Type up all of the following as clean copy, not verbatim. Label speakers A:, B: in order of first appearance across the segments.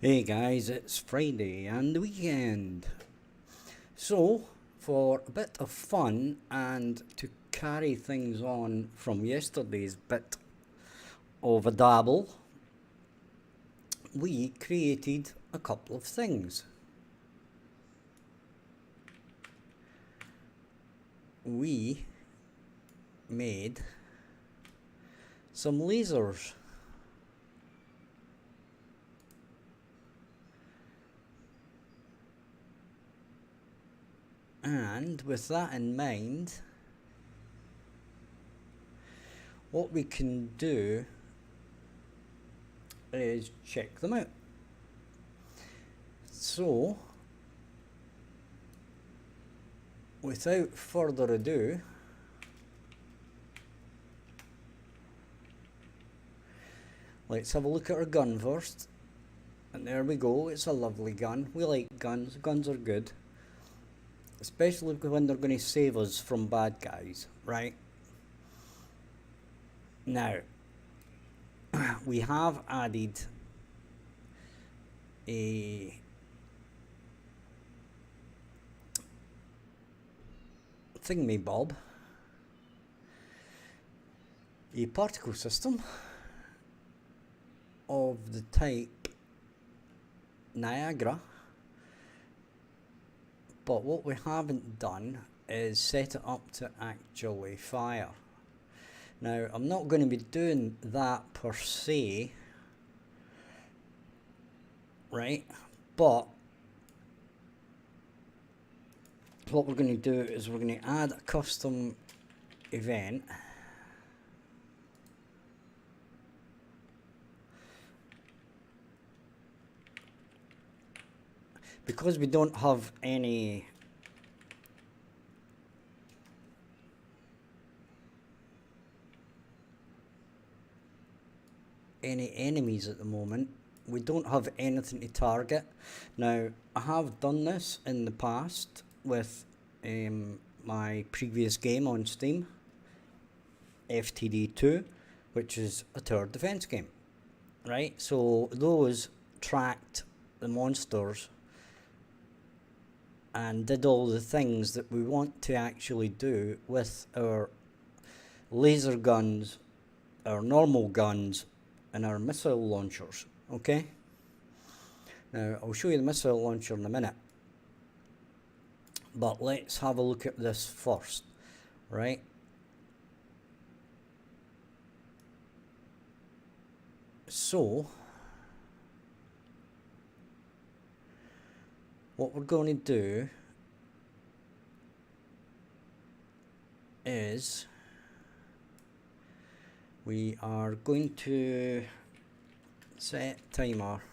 A: Hey guys, it's Friday and the weekend. So, for a bit of fun and to carry things on from yesterday's bit of a dabble, we created a couple of things. We made some lasers. And with that in mind, what we can do is check them out. So, without further ado, let's have a look at our gun first. And there we go, it's a lovely gun. We like guns, guns are good. Especially when they're going to save us from bad guys, right? Now, we have added a thingamabob, a particle system of the type Niagara, but what we haven't done is set it up to actually fire. Now, I'm not going to be doing that per se, right? But what we're going to do is we're going to add a custom event. Because we don't have any enemies at the moment, we don't have anything to target. Now, I have done this in the past with my previous game on Steam, FTD2, which is a tower defense game, right? So those tracked the monsters and did all the things that we want to actually do with our laser guns, our normal guns, and our missile launchers, okay? Now, I'll show you the missile launcher in a minute, but let's have a look at this first, right? So, what we're going to do is we are going to set timer.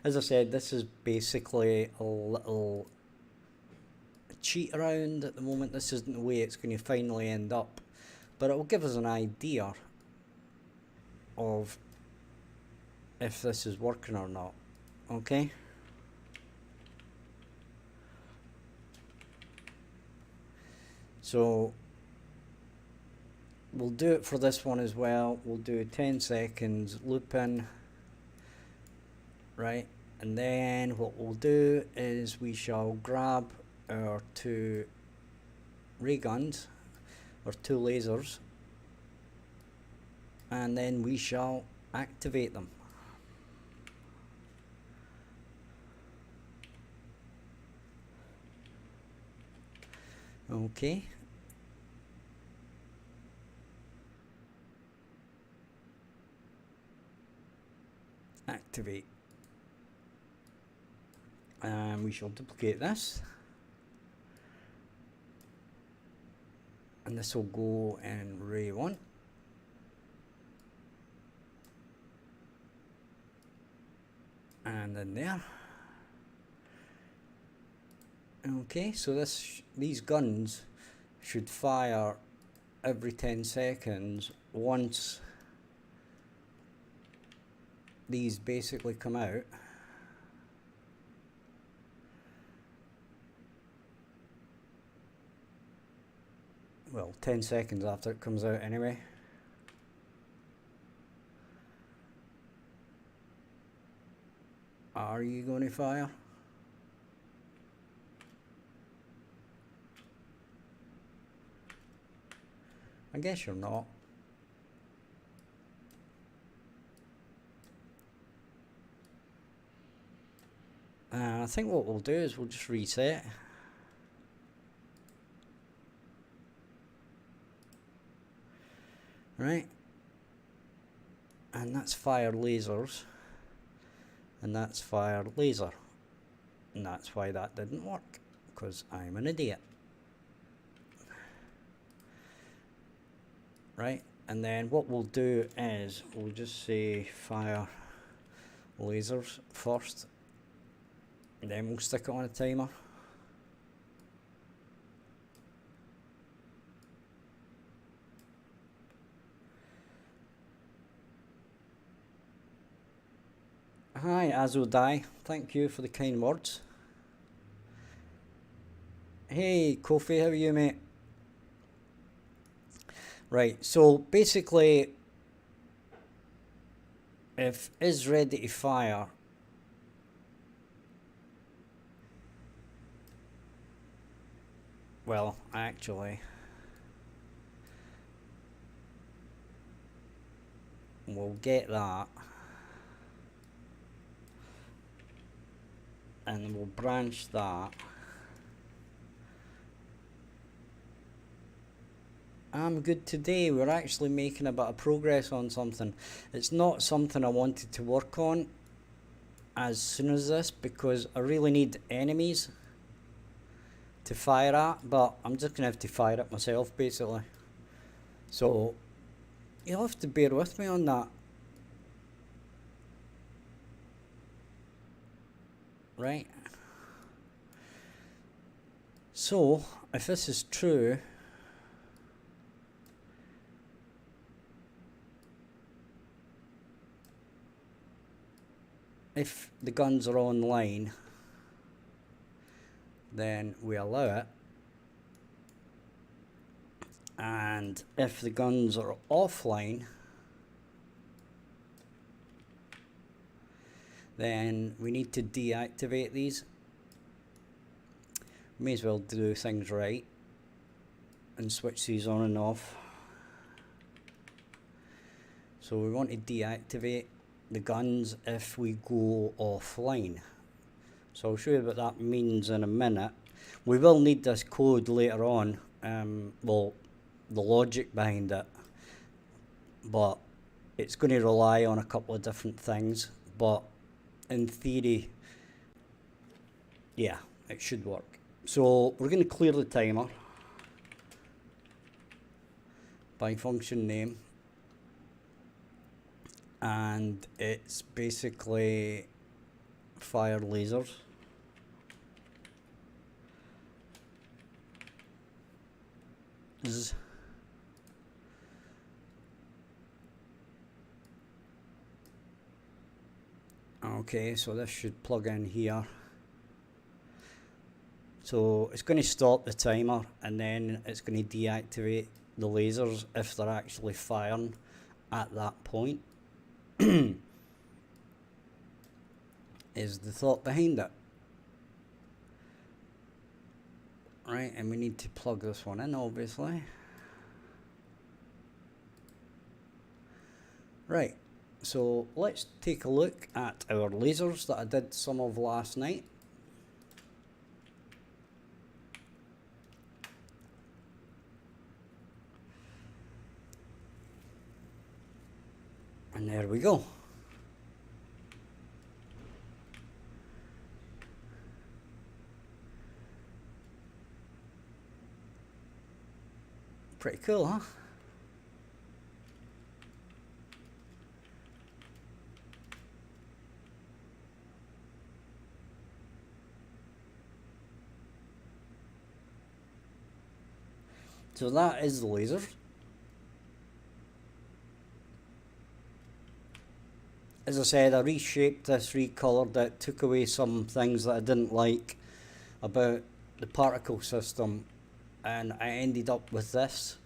A: As I said, this is basically a little cheat around at the moment. This isn't the way it's going to finally end up, but it will give us an idea of if this is working or not, okay? So we'll do it for this one as well. We'll do 10 seconds loop in, right? And then what we'll do is we shall grab our two ray guns, or two lasers, and then we shall activate them. Okay. Activate. And we shall duplicate this. And this will go in ray 1. And in there. Okay, so these guns should fire every 10 seconds once these basically come out. Well, 10 seconds after it comes out anyway. Are you going to fire? I guess you're not. I think what we'll do is we'll just reset. Right. And that's fire lasers. And that's fire laser. And that's why that didn't work. Because I'm an idiot. Right. And then what we'll do is we'll just say fire lasers first. And then we'll stick it on a timer. Hi Azodai, thank you for the kind words. Hey Kofi, how are you, mate? Right, so basically if is ready to fire, well, actually, we'll get that and we'll branch that. I'm good today. We're actually making a bit of progress on something. It's not something I wanted to work on as soon as this because I really need enemies to fire at, but I'm just gonna have to fire it myself basically. So you'll have to bear with me on that. Right. So if this is true, if the guns are online, then we allow it, and if the guns are offline, then we need to deactivate these. May as well do things right and switch these on and off. So we want to deactivate the guns if we go offline. So I'll show you what that means in a minute. We will need this code later on, well, the logic behind it, but it's going to rely on a couple of different things, but in theory, yeah, it should work. So we're going to clear the timer by function name, and it's basically fire lasers. Okay, so this should plug in here. So it's going to stop the timer and then it's going to deactivate the lasers if they're actually firing at that point. Is the thought behind it. Right, and we need to plug this one in, obviously. Right, so let's take a look at our lasers that I did some of last night. And there we go. Pretty cool, huh? So that is the laser. As I said, I reshaped this, recolored it, took away some things that I didn't like about the particle system, and I ended up with this,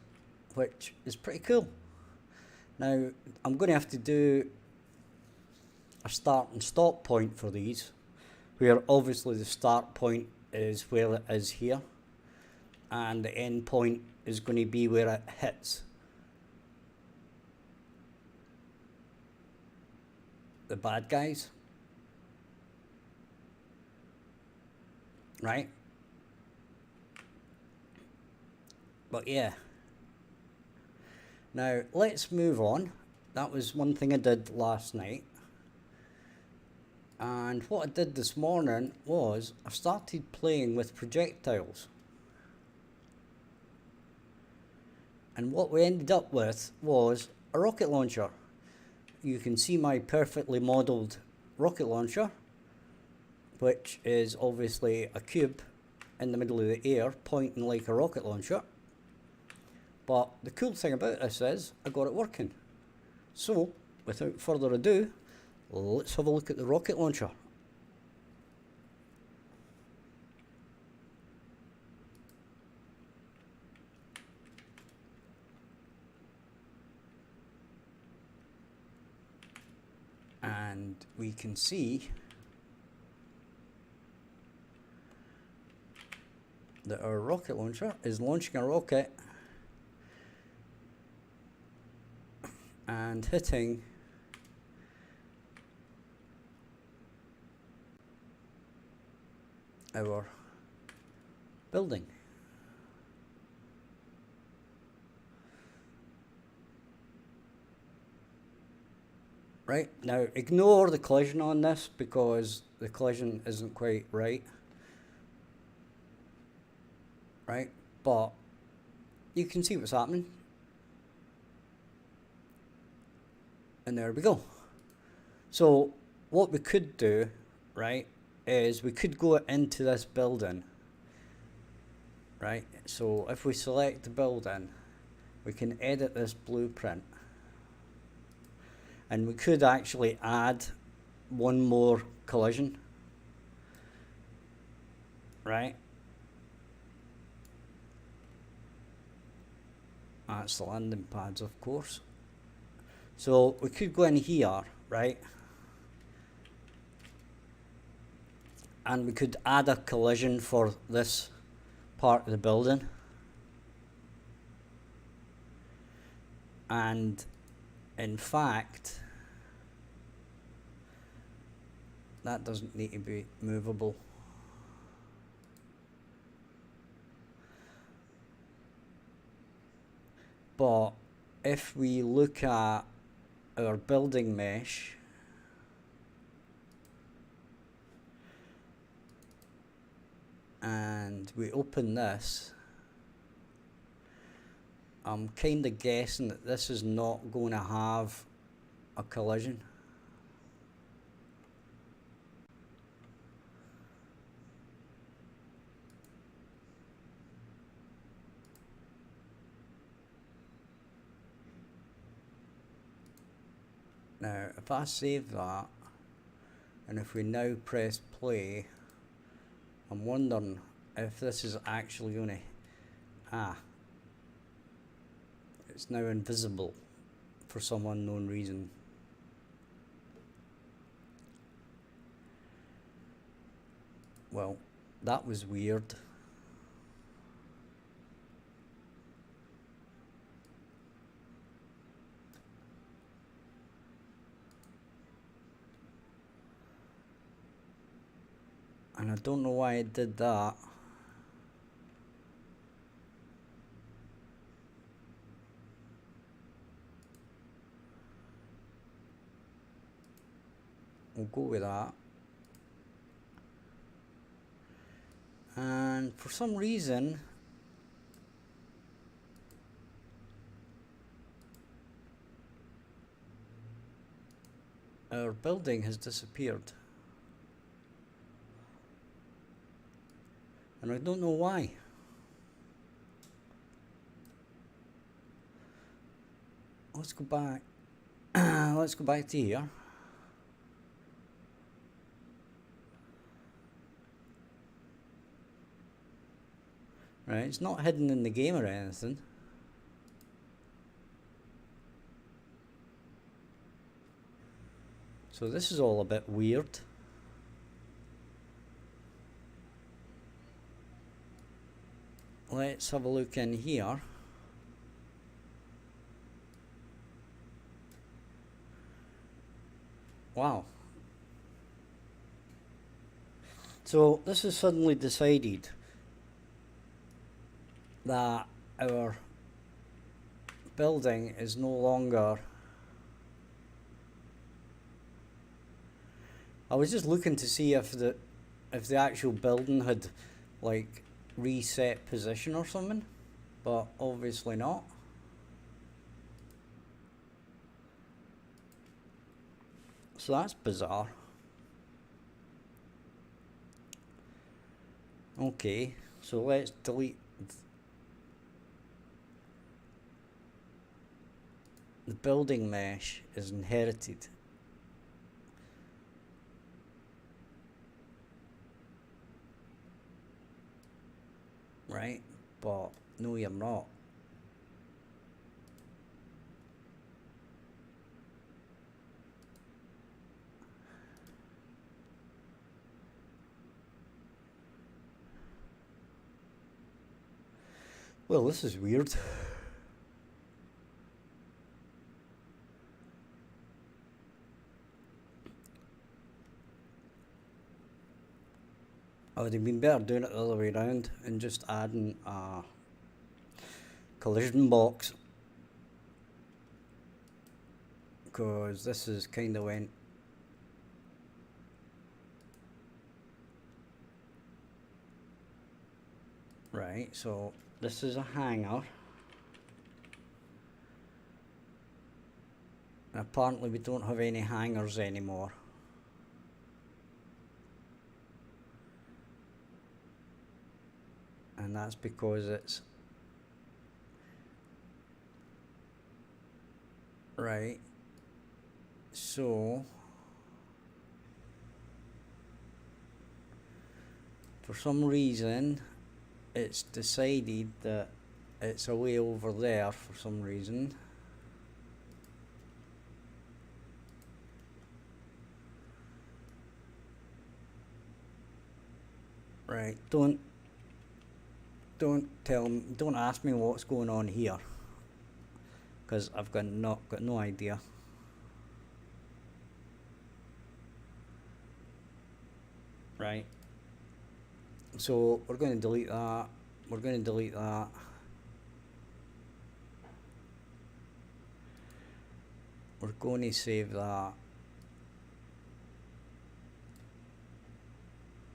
A: which is pretty cool. Now, I'm going to have to do a start and stop point for these, where obviously the start point is where it is here, and the end point is going to be where it hits the bad guys, right? But yeah, now let's move on. That was one thing I did last night. And what I did this morning was I started playing with projectiles. And what we ended up with was a rocket launcher. You can see my perfectly modelled rocket launcher, which is obviously a cube in the middle of the air pointing like a rocket launcher. But the cool thing about this is I got it working. So, without further ado, let's have a look at the rocket launcher. And we can see that our rocket launcher is launching a rocket and hitting our building. Right, now ignore the collision on this because the collision isn't quite right. Right, but you can see what's happening. And there we go. So what we could do, right, is we could go into this building. Right, so if we select the building, we can edit this blueprint. And we could actually add one more collision. Right. That's the landing pads, of course. So we could go in here, right? And we could add a collision for this part of the building. And in fact, that doesn't need to be movable. But if we look at our building mesh, and we open this, I'm kind of guessing that this is not going to have a collision. Now, if I save that, and if we now press play, I'm wondering if this is actually going to... it's now invisible for some unknown reason. Well, that was weird. And I don't know why it did that. We'll go with that. And for some reason, our building has disappeared. And I don't know why. Let's go back. Let's go back to here. Right, it's not hidden in the game or anything. So this is all a bit weird. Let's have a look in here. Wow. So this has suddenly decided that our building is no longer... I was just looking to see if the actual building had like reset position or something, but obviously not. So that's bizarre. Okay, so let's delete the building mesh is inherited. Right, but no, you're not. Well, this is weird. I would have been better doing it the other way around and just adding a collision box, because this is kind of went right. So this is a hangar, and apparently we don't have any hangars anymore. And that's because it's right. So for some reason it's decided that it's away over there for some reason. Right, don't ask me what's going on here, because I've got no idea. Right, so we're going to delete that. We're going to delete that. We're going to save that,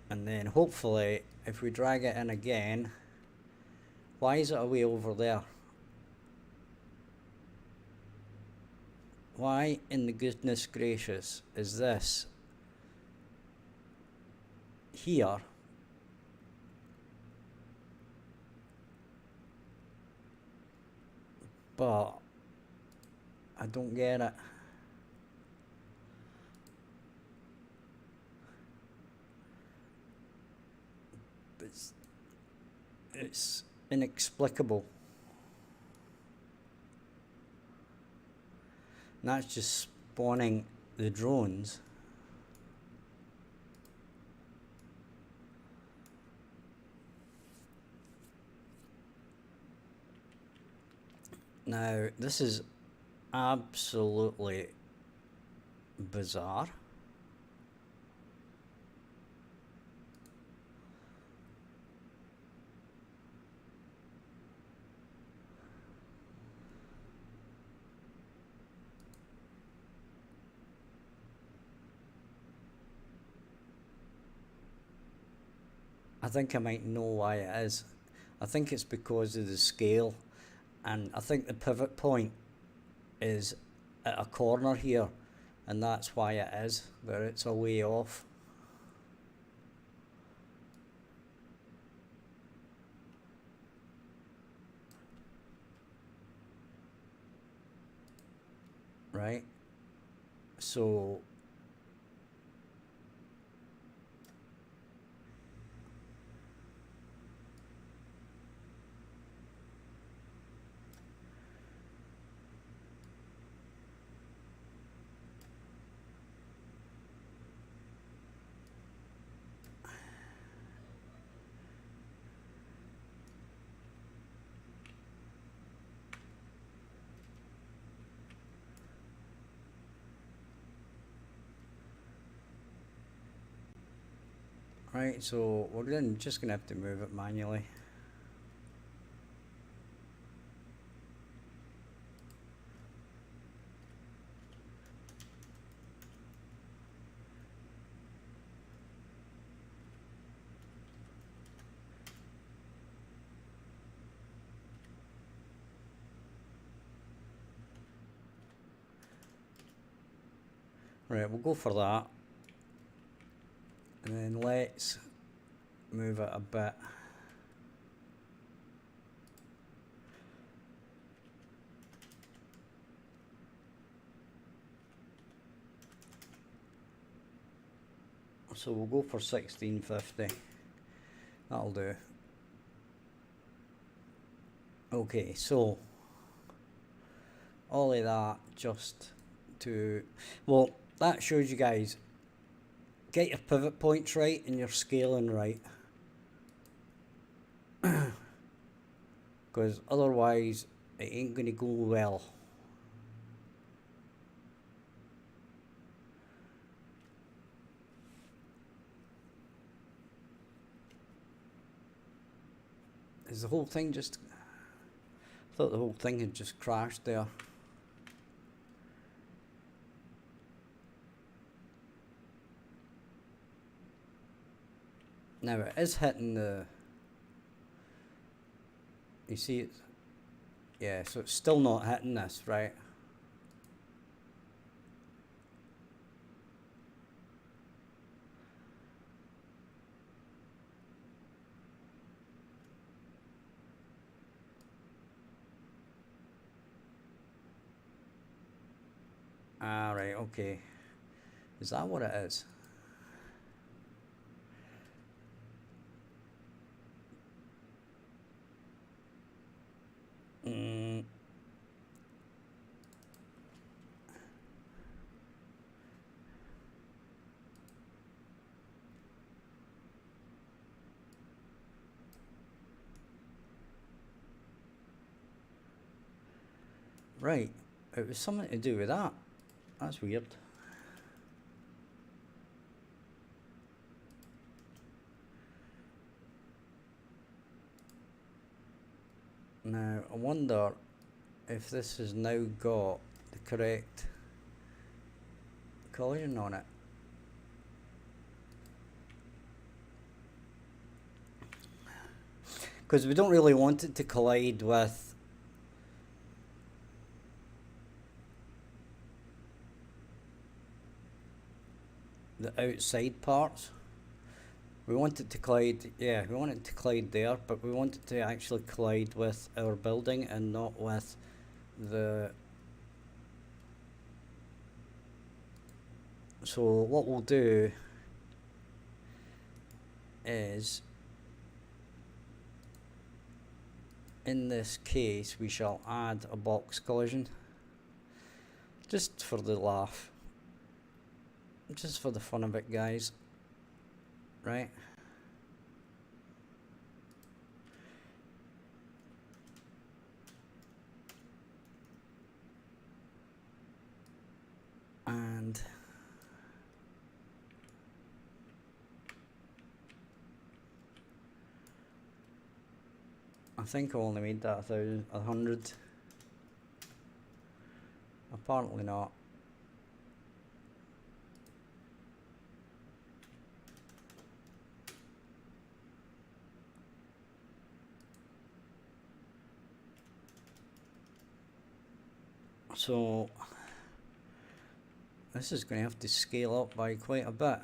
A: and then hopefully if we drag it in again, why is it away over there? Why in the goodness gracious is this here? But I don't get it. It's inexplicable. And that's just spawning the drones. Now, this is absolutely bizarre. I think I might know why it is. I think it's because of the scale, and I think the pivot point is at a corner here, and that's why it is, where it's a way off. Right, so Right, so we're then just going to have to move it manually. Right, we'll go for that. And then let's move it a bit. So we'll go for 1650. That'll do. Okay, so all of that just to, well, that shows you guys, get your pivot points right and your scaling right. Because otherwise it ain't going to go well. Is the whole thing just, I thought the whole thing had just crashed there. Now it is hitting the, you see it, yeah, so it's still not hitting this, right? Ah, right, okay. Is that what it is? Right, it was something to do with that. That's weird. Now, I wonder if this has now got the correct collision on it. Because we don't really want it to collide with the outside parts. We want it to collide, yeah, we want it to collide there, but we want it to actually collide with our building and not with the... So what we'll do is, in this case, we shall add a box collision. Just for the laugh. Just for the fun of it, guys. Right? And I think I only made that 100. Apparently not. So this is going to have to scale up by quite a bit.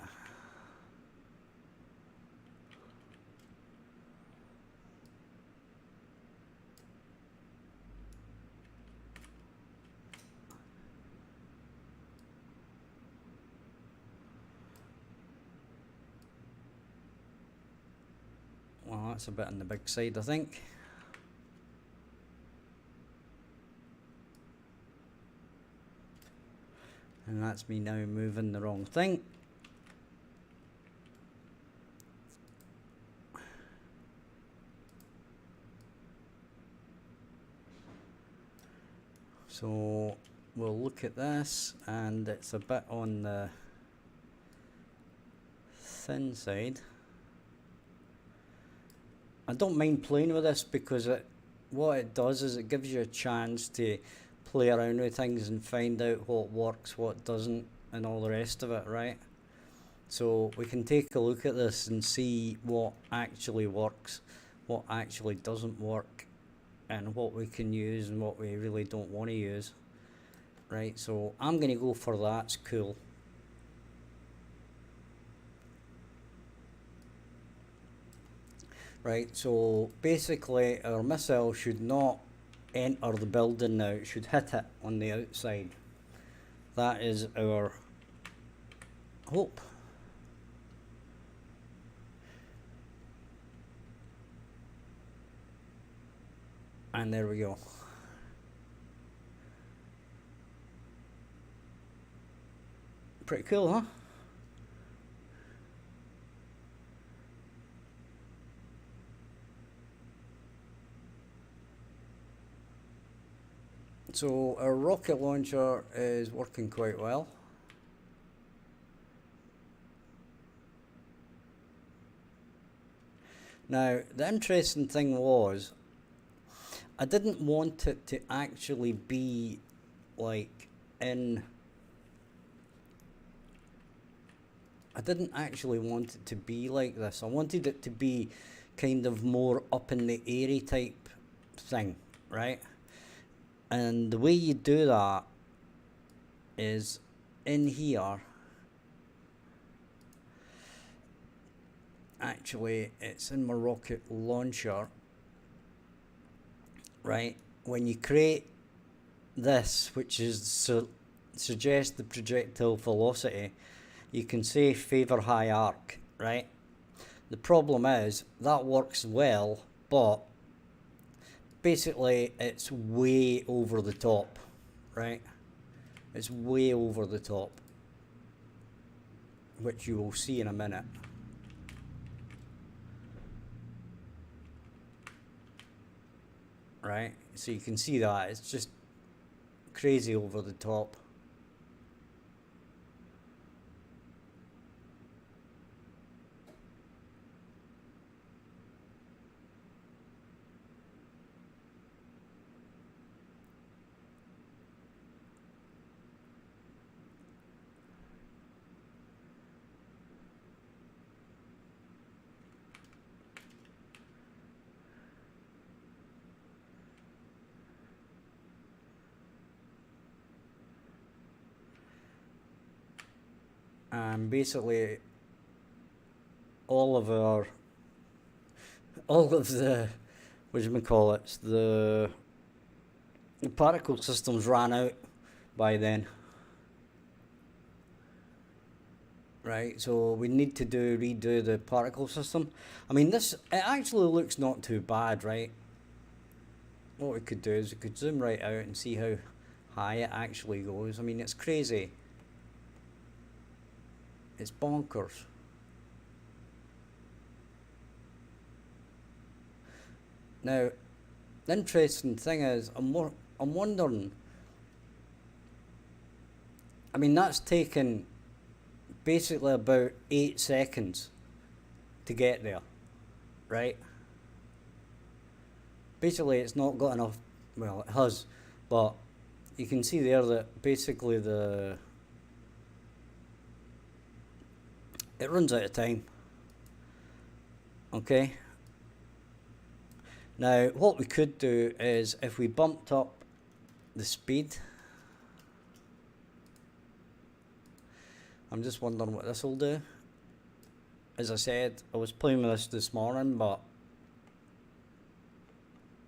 A: Well, that's a bit on the big side, I think. And that's me now moving the wrong thing. So we'll look at this, and it's a bit on the thin side. I don't mind playing with this because what it does is it gives you a chance to play around with things and find out what works, what doesn't, and all the rest of it, right? So we can take a look at this and see what actually works, what actually doesn't work, and what we can use and what we really don't want to use. Right, so I'm going to go for that's cool. Right, so basically our missile should not enter the building now, it should hit it on the outside. That is our hope. And there we go. Pretty cool, huh? So our rocket launcher is working quite well. Now, the interesting thing was, I didn't want it to actually be like in... I didn't actually want it to be like this. I wanted it to be kind of more up in the airy type thing, right? And the way you do that is in here. Actually, it's in my rocket launcher, right? When you create this, which is suggest the projectile velocity, you can say favor high arc, right? The problem is that works well, but basically it's way over the top, right? It's way over the top, which you will see in a minute. Right, so you can see that it's just crazy over the top. And basically all of the whatchamacallits, the particle systems ran out by then. Right, so we need to redo the particle system. I mean, it actually looks not too bad, right? What we could do is we could zoom right out and see how high it actually goes. I mean, it's crazy. It's bonkers. Now, the interesting thing is, I'm wondering. I mean, that's taken basically about 8 seconds to get there, right? Basically, it's not got enough. Well, it has, but you can see there that basically it runs out of time. Okay. Now, what we could do is if we bumped up the speed. I'm just wondering what this will do. As I said, I was playing with this morning, but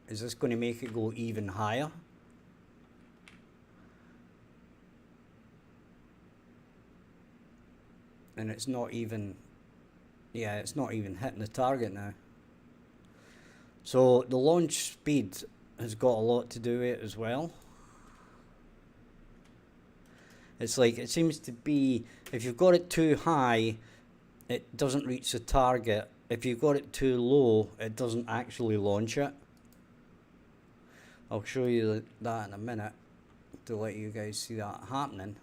A: is this going to make it go even higher? And it's not even, yeah, it's not even hitting the target now. So the launch speed has got a lot to do with it as well. It's like, it seems to be, if you've got it too high, it doesn't reach the target. If you've got it too low, it doesn't actually launch it. I'll show you that in a minute to let you guys see that happening.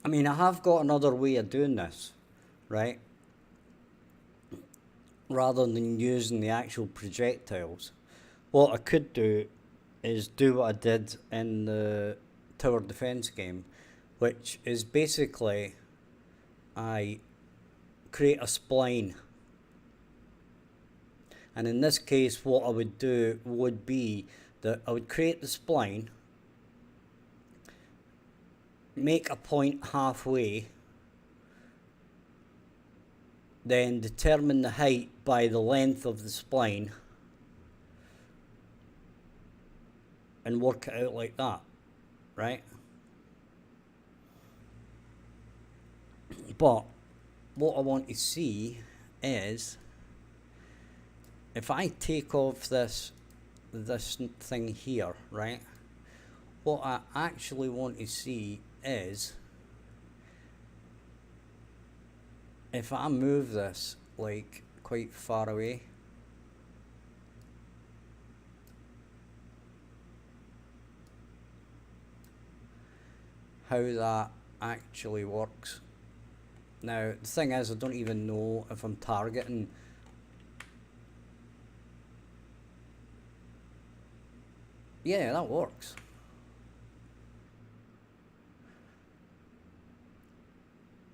A: I mean, I have got another way of doing this, right? Rather than using the actual projectiles, what I could do is do what I did in the tower defense game, which is basically I create a spline. And in this case, what I would do would be that I would create the spline, make a point halfway, then determine the height by the length of the spline, and work it out like that, right? But what I want to see is if I take off this thing here, right? What I actually want to see is if I move this like quite far away, how that actually works. Now the thing is, I don't even know if I'm targeting. Yeah, that works.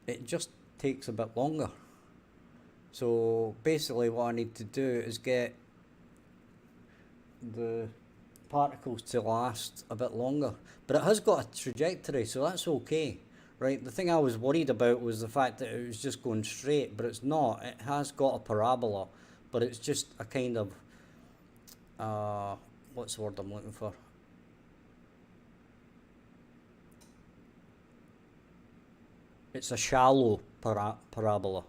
A: It just takes a bit longer. So basically what I need to do is get the particles to last a bit longer. But it has got a trajectory, so that's okay. Right, the thing I was worried about was the fact that it was just going straight, but it's not. It has got a parabola, but it's just a kind of, what's the word I'm looking for? It's a shallow parabola,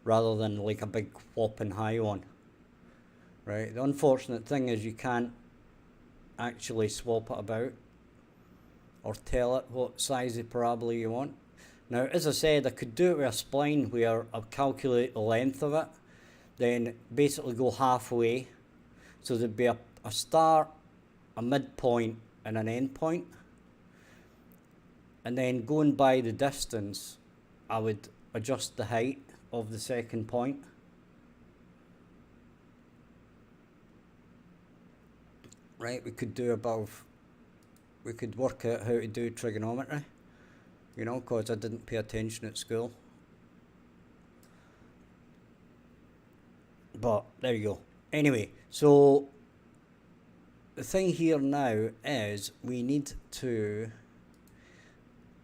A: rather than like a big whopping high one. Right, the unfortunate thing is you can't actually swap it about or tell it what size of parabola you want. Now, as I said, I could do it with a spline where I calculate the length of it, then basically go halfway. So there'd be a start, a midpoint, and an end point. And then going by the distance, I would adjust the height of the second point. Right, we could work out how to do trigonometry, you know, because I didn't pay attention at school. But there you go. Anyway, so the thing here now is we need to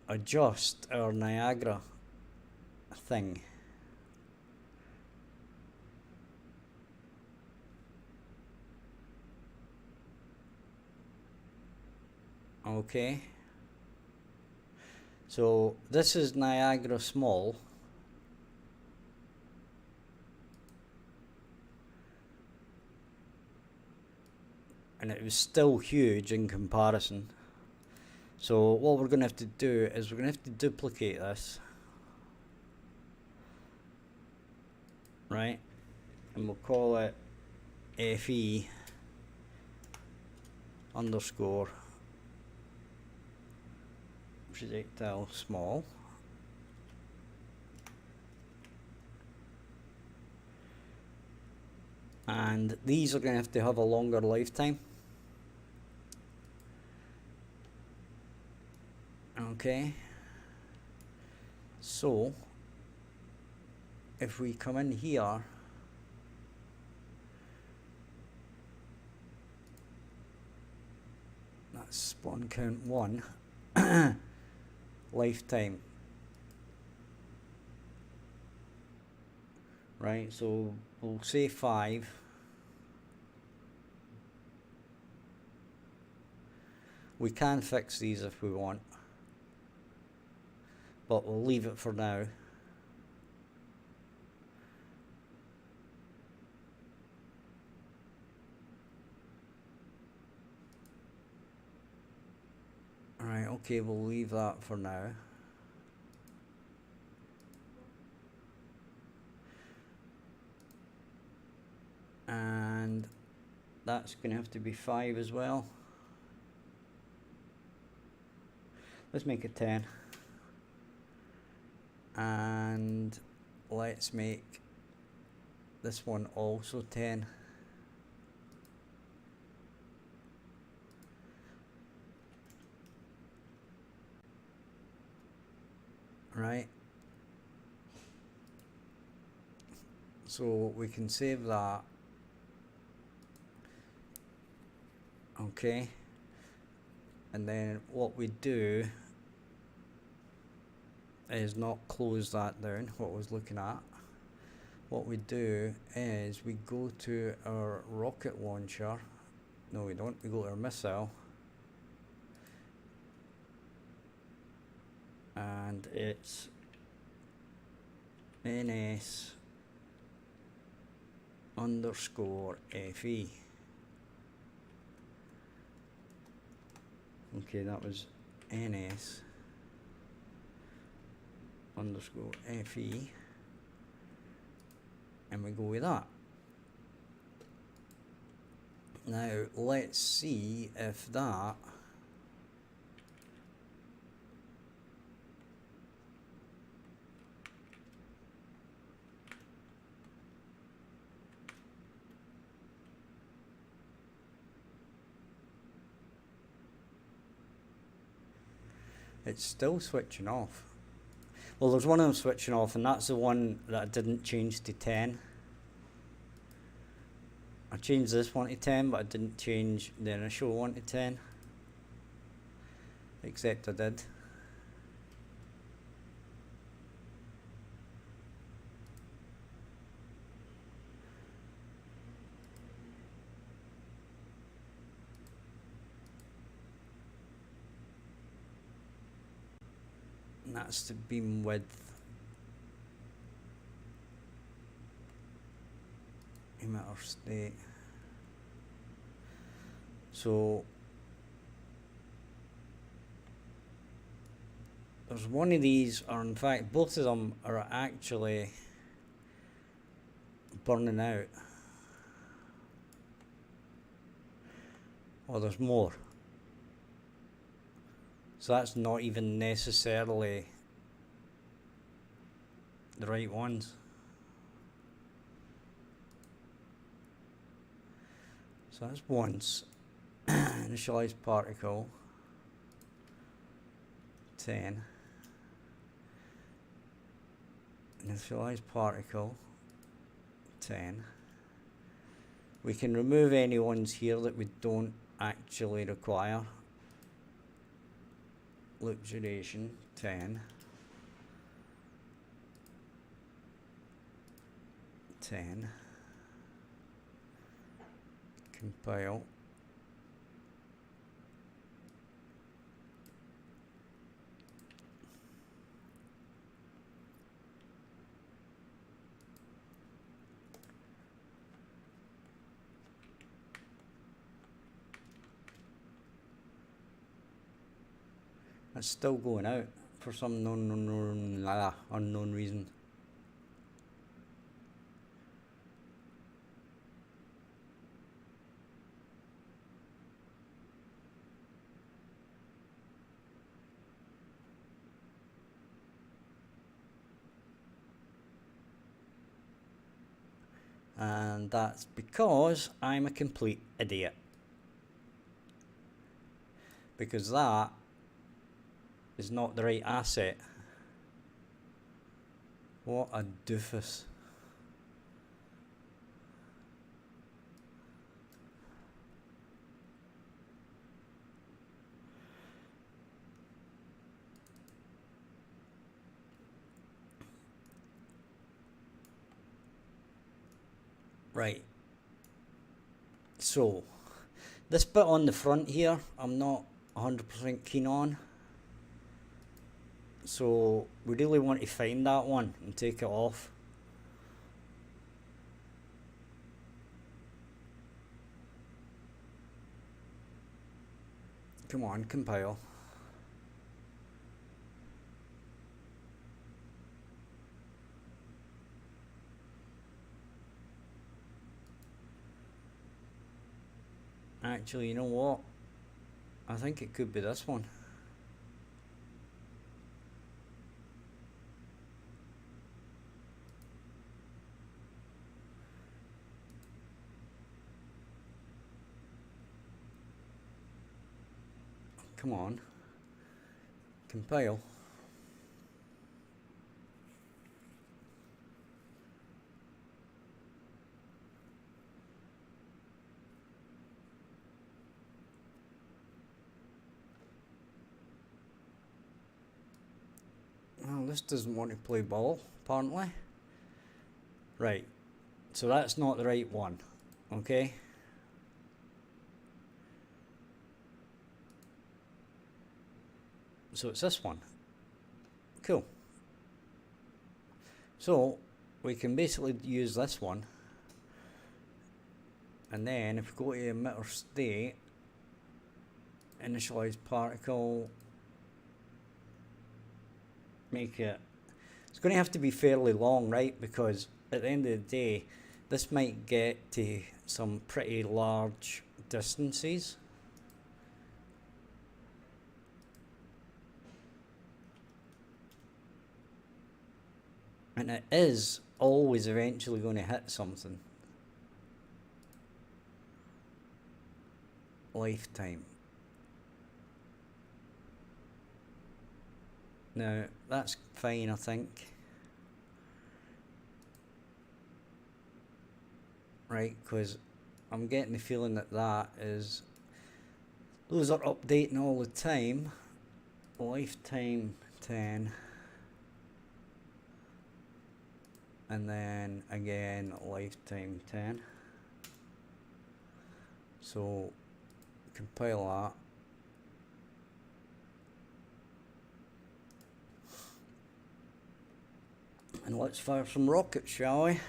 A: adjust our Niagara thing. Okay. So this is Niagara small. And it was still huge in comparison. So what we're going to have to do is we're going to have to duplicate this. Right? And we'll call it FE underscore projectile small. And these are going to have a longer lifetime. Okay. So if we come in here, that's spawn count 1, lifetime. Right, so we'll say 5. We can fix these if we want, but we'll leave it for now. Alright, okay, we'll leave that for now. And that's going to have to be 5 as well. Let's make it 10. and let's make this one also 10. Right, so we can save that. Okay, and then what we do is not close that down, what I was looking at. What we do is we go to our rocket launcher. No, we don't. We go to our missile, and it's NS underscore FE. Okay, that was NS underscore FE, and we go with that. Now let's see if that it's still switching off. Well, there's one of them switching off, and that's the one that I didn't change to 10. I changed this one to 10, but I didn't change the initial one to 10. Except I did. And that's the beam width. Emitter state. So there's one of these, or in fact both of them are actually burning out. Oh, there's more. So that's not even necessarily the right ones. So that's once. Initialized particle 10. Initialized particle 10. We can remove any ones here that we don't actually require. Loop duration 10. 10. Compile. It's still going out for some unknown reason. And that's because I'm a complete idiot. Because that is not the right asset. What a doofus. Right. So, this bit on the front here, I'm not 100% keen on. So we really want to find that one and take it off. Come on, compile. Actually, you know what? I think it could be this one. Come on. Compile. Well, this doesn't want to play ball, apparently. Right, so that's not the right one, okay? So it's this one. Cool. So we can basically use this one, and then if we go to emitter state, initialize particle, make it, it's going to have to be fairly long, right? Because at the end of the day, this might get to some pretty large distances. And it is always eventually going to hit something. Lifetime. Now, that's fine, I think. Right, because I'm getting the feeling that that is... Those are updating all the time. Lifetime 10. And then again, lifetime 10. So, compile that. And let's fire some rockets, shall we?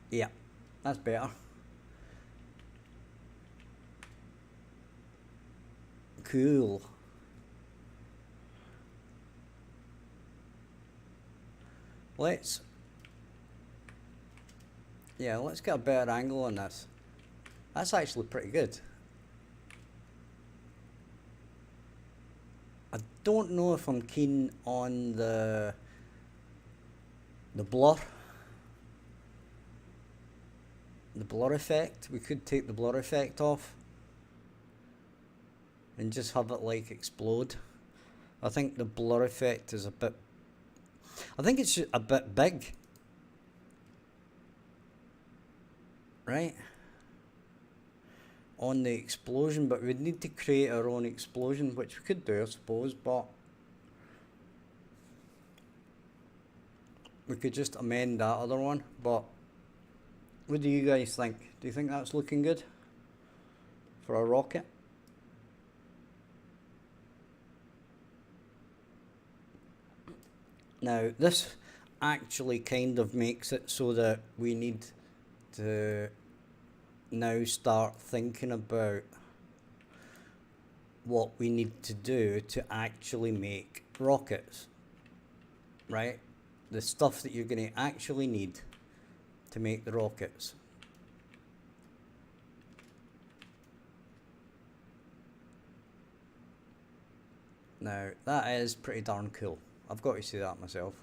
A: Yeah, that's better. Cool. Let's get a better angle on this. That's actually pretty good. I don't know if I'm keen on the blur. The blur effect. We could take the blur effect off and just have it like explode. I think the blur effect is a bit, I think it's a bit big, right, on the explosion, but we'd need to create our own explosion, which we could do, I suppose, but we could just amend that other one. But what do you guys think? Do you think that's looking good for a rocket? Now, this actually kind of makes it so that we need to now start thinking about what we need to do to actually make rockets, right? The stuff that you're going to actually need to make the rockets. Now, that is pretty darn cool. I've got to say that myself.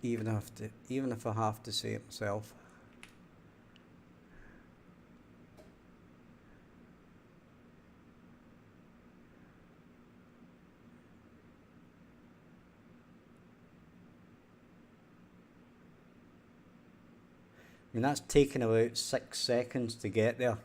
A: Even if I have to say it myself. I mean, that's taken about 6 seconds to get there.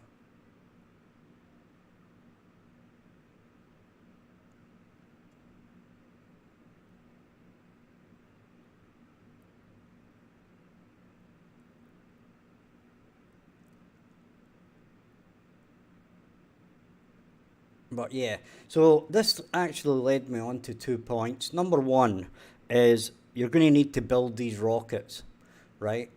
A: But yeah, so this actually led me on to 2 points. Number one is you're going to need to build these rockets, right?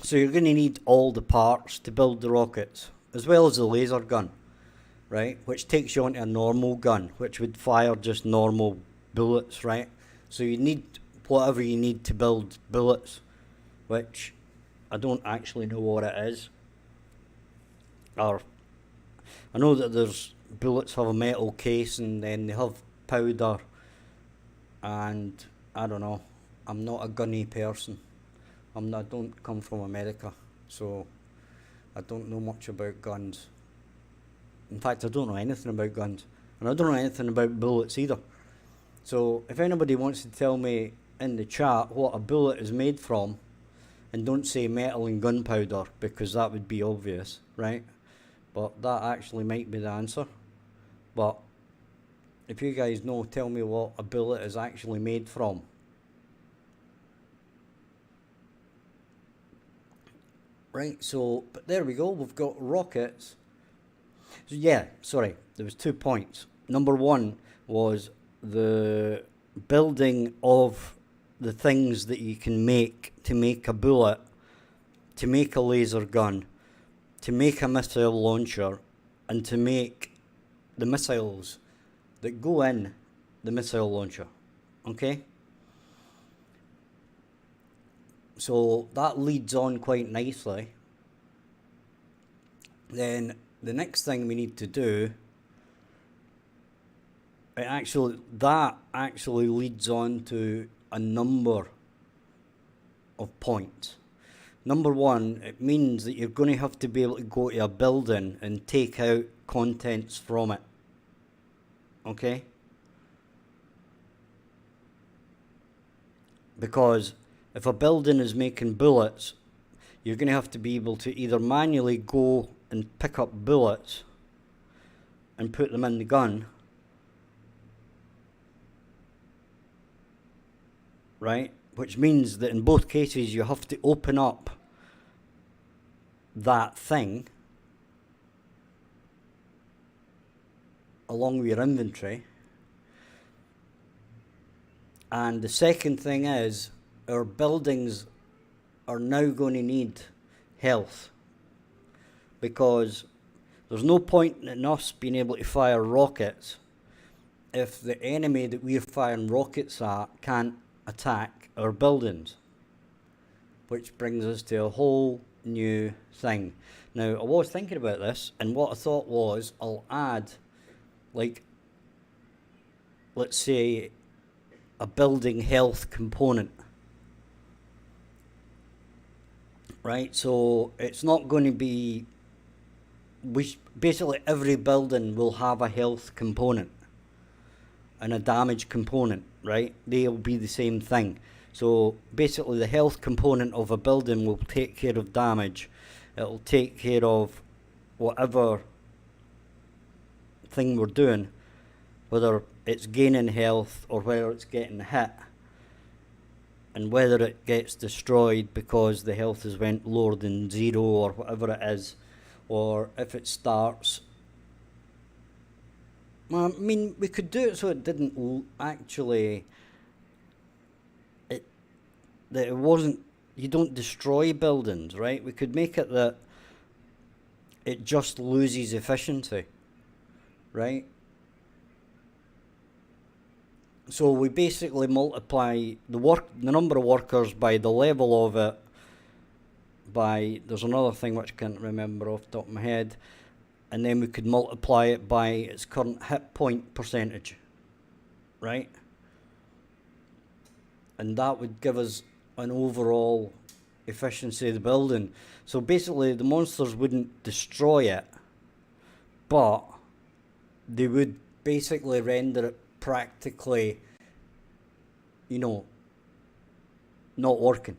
A: So you're going to need all the parts to build the rockets, as well as the laser gun, right? Which takes you onto a normal gun, which would fire just normal bullets, right? So you need whatever you need to build bullets, which I don't actually know what it is. Or I know that there's bullets have a metal case and then they have powder, and I don't know. I'm not a gunny person. I don't come from America, so I don't know much about guns. In fact, I don't know anything about guns, and I don't know anything about bullets either. So if anybody wants to tell me in the chat what a bullet is made from, and don't say metal and gunpowder, because that would be obvious, right? But that actually might be the answer. But if you guys know, tell me what a bullet is actually made from. Right, so, but there we go, we've got rockets. So yeah, sorry, there was 2 points. Number one was the building of the things that you can make to make a bullet, to make a laser gun, to make a missile launcher, and to make the missiles that go in the missile launcher. Okay? So that leads on quite nicely. Then the next thing we need to do, that actually leads on to a number of points. Number one, it means that you're going to have to be able to go to a building and take out contents from it. Okay? Because if a building is making bullets, you're going to have to be able to either manually go and pick up bullets and put them in the gun, right? Which means that in both cases you have to open up that thing along with your inventory. And the second thing is, our buildings are now going to need health, because there's no point in us being able to fire rockets if the enemy that we're firing rockets at can't attack our buildings. Which brings us to a whole new thing. Now, I was thinking about this, and what I thought was, I'll add, like, let's say, a building health component. Right, so it's not going to be, basically every building will have a health component and a damage component, right? They'll be the same thing. So basically the health component of a building will take care of damage. It'll take care of whatever thing we're doing, whether it's gaining health or whether it's getting hit, and whether it gets destroyed because the health has went lower than 0 or whatever it is, or if it starts. I mean, we could do it so it didn't actually, that it wasn't, you don't destroy buildings, right? We could make it that it just loses efficiency, right? So we basically multiply the number of workers by the level of it, by, there's another thing which I can't remember off the top of my head, and then we could multiply it by its current hit point percentage, right? And that would give us an overall efficiency of the building. So basically the monsters wouldn't destroy it, but they would basically render it practically, not working,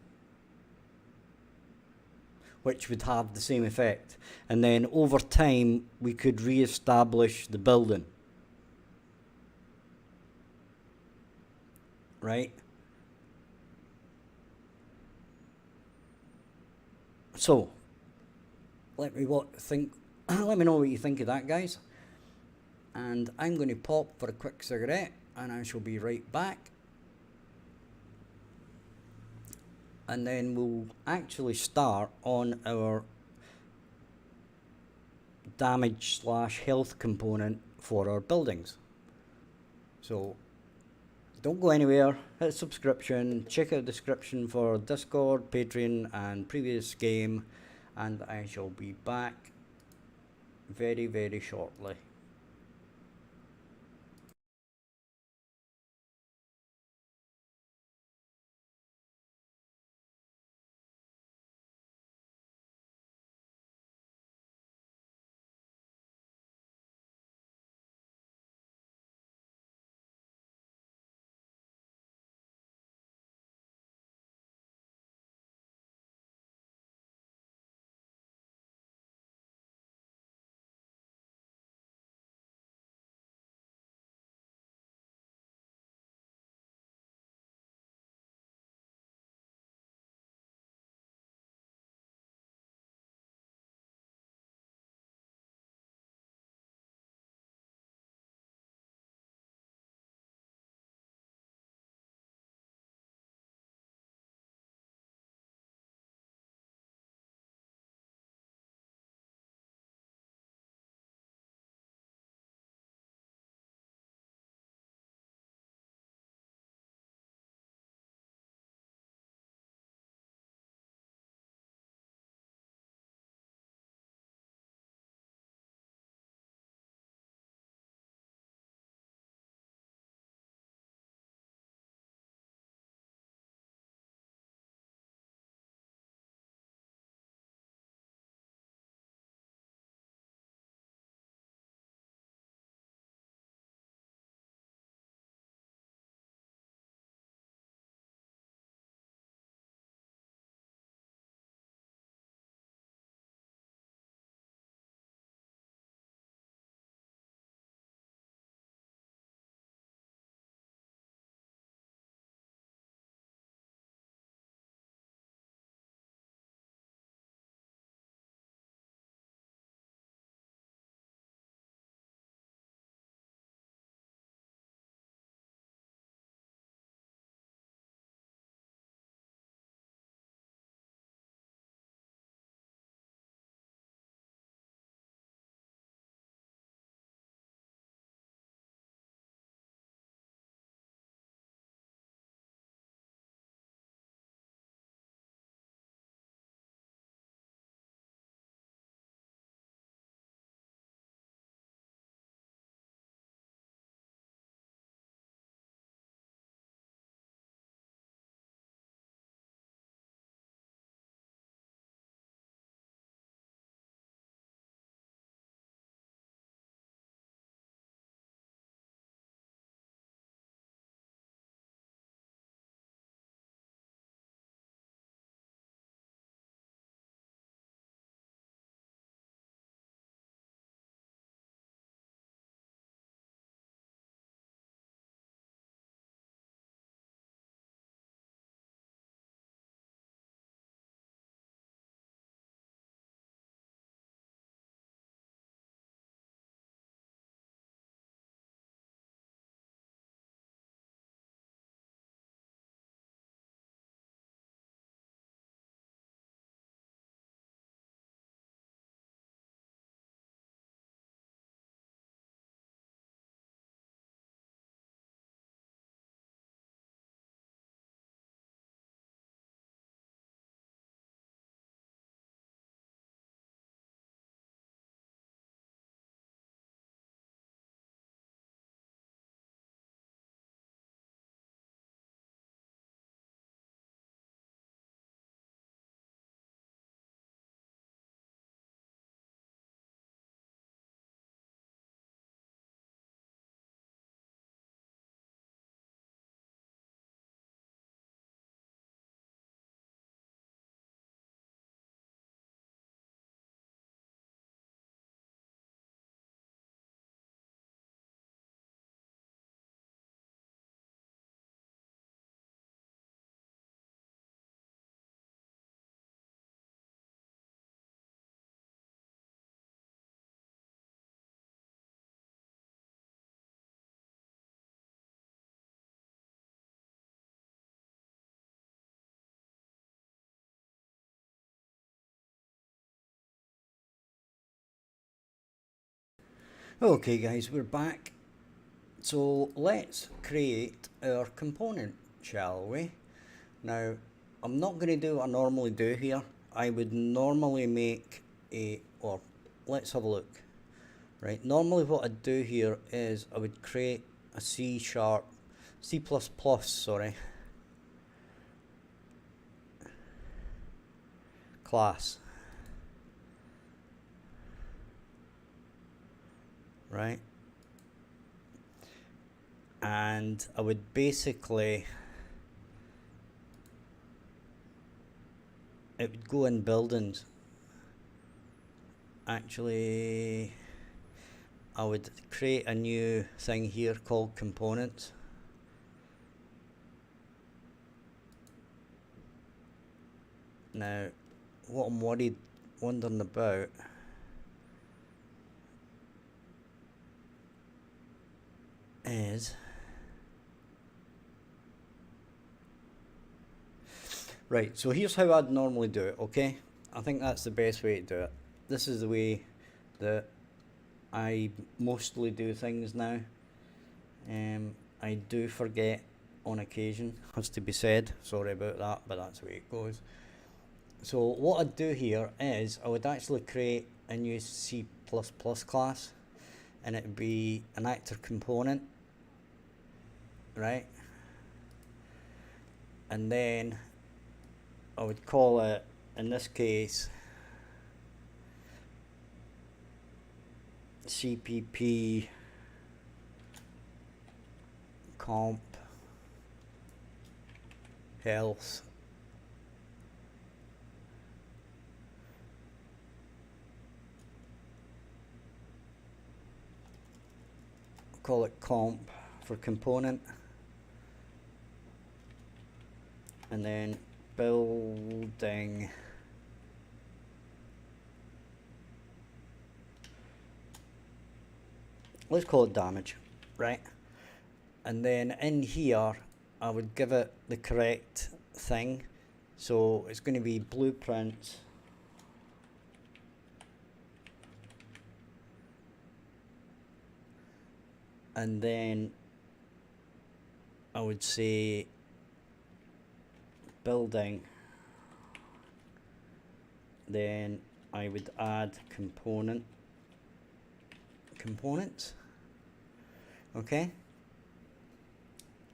A: which would have the same effect. And then over time we could re-establish the building, right? So let me know what you think of that, guys. And I'm going to pop for a quick cigarette, and I shall be right back. And then we'll actually start on our damage / health component for our buildings. So don't go anywhere, hit subscription, check out the description for Discord, Patreon and previous game, and I shall be back very, very shortly. Okay guys, we're back. So let's create our component, shall we? Now, I'm not going to do what I normally do here. I would normally make a, or let's have a look. Right, normally what I'd do here is I would create a C++, sorry, class, right? And I would basically, it would go in buildings. Actually, I would create a new thing here called components. Now, what I'm wondering about is, right, so here's how I'd normally do it, okay? I think that's the best way to do it. This is the way that I mostly do things now. I do forget on occasion, has to be said, sorry about that, but that's the way it goes. So what I'd do here is I would actually create a new C++ class, and it would be an actor component, right? And then I would call it, in this case, CPP comp health call it comp for component, and then building let's call it damage, right? And then in here I would give it the correct thing, so it's going to be blueprint and then I would say building, then I would add components, okay?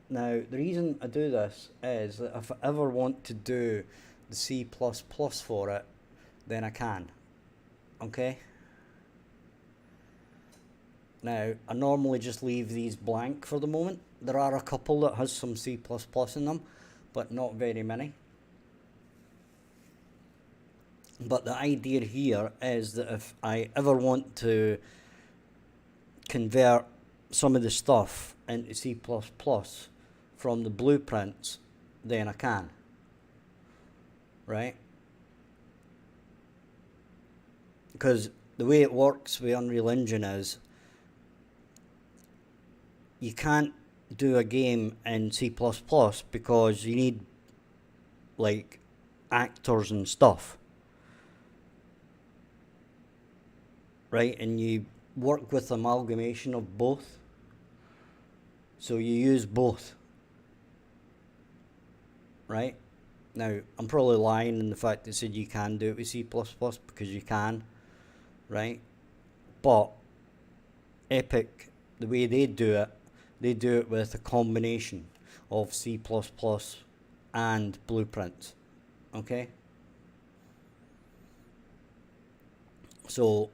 A: Now the reason I do this is that if I ever want to do the C++ for it, then I can, okay? Now I normally just leave these blank for the moment. There are a couple that has some C++ in them, but not very many. But the idea here is that if I ever want to convert some of the stuff into C++ from the blueprints, then I can, right? Because the way it works with Unreal Engine is you can't do a game in C++ because you need like actors and stuff, right? And you work with amalgamation of both, so you use both, right? Now I'm probably lying in the fact that I said you can do it with C++ because you can, right? But Epic, the way they do it with a combination of C++ and blueprints, okay? So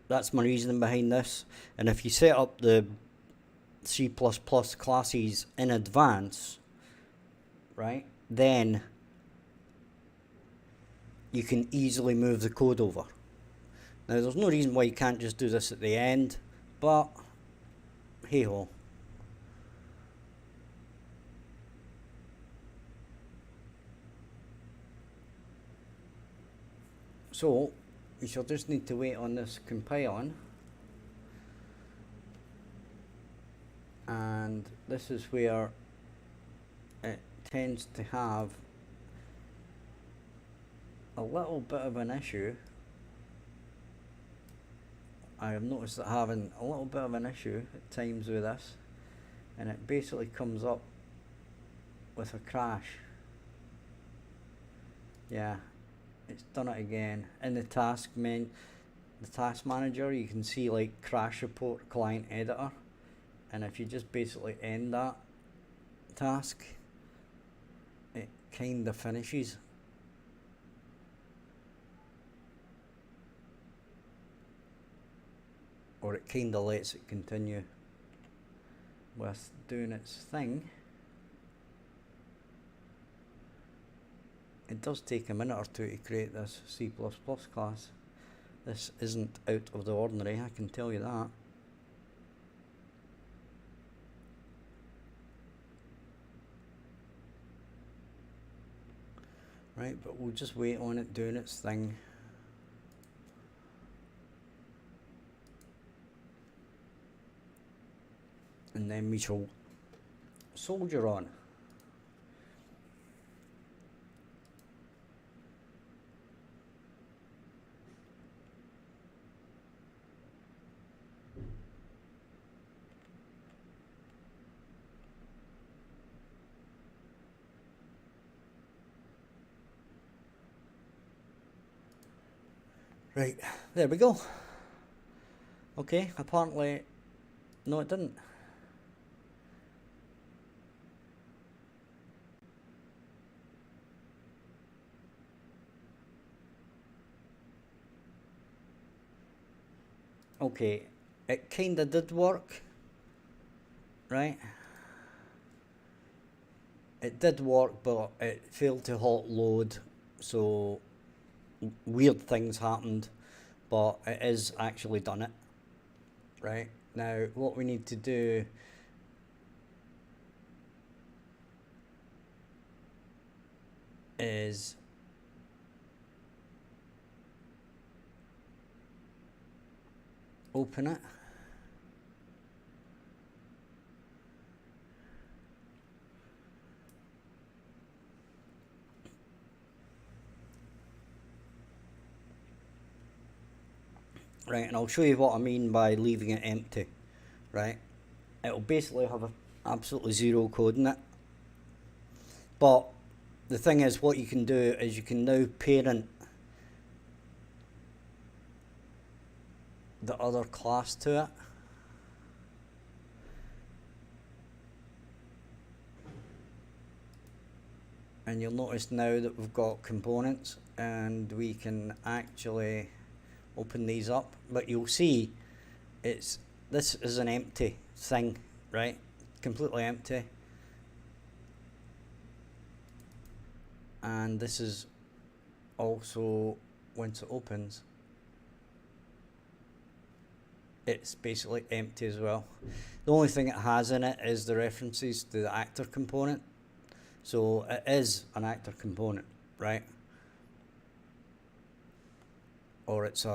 A: that's my reasoning behind this. And if you set up the C++ classes in advance, right, then you can easily move the code over. Now there's no reason why you can't just do this at the end, but hey ho. So we shall just need to wait on this compiling, and this is where it tends to have a little bit of an issue. I have noticed it having a little bit of an issue at times with this, and it basically comes up with a crash. Yeah, it's done it again. In the task menu, the task manager, you can see like crash report client editor, and if you just basically end that task, it kind of finishes. Or it kind of lets it continue with doing its thing. It does take a minute or two to create this C++ class. This isn't out of the ordinary, I can tell you that. Right, but we'll just wait on it doing its thing. And then we shall soldier on. Right, there we go. Okay, apparently, no it didn't. Okay, it kinda did work, right? It did work, but it failed to hot load, so weird things happened, but it is actually done it. Right, now what we need to do is open it. Right, and I'll show you what I mean by leaving it empty. Right, it'll basically have absolutely zero code in it. But the thing is, what you can do is you can now parent the other class to it. And you'll notice now that we've got components and we can actually open these up, but you'll see this is an empty thing, right? Completely empty. And this is also, once it opens, it's basically empty as well. The only thing it has in it is the references to the actor component. So it is an actor component, right? Or it's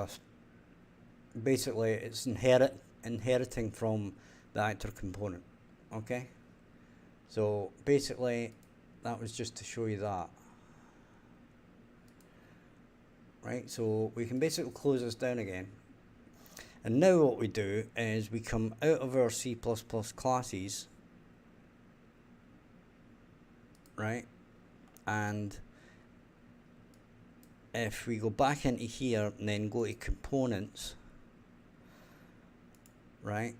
A: basically it's inheriting from the actor component. Okay? So basically that was just to show you that. Right, so we can basically close this down again. And now what we do is we come out of our C++ classes, right, and if we go back into here and then go to components, right,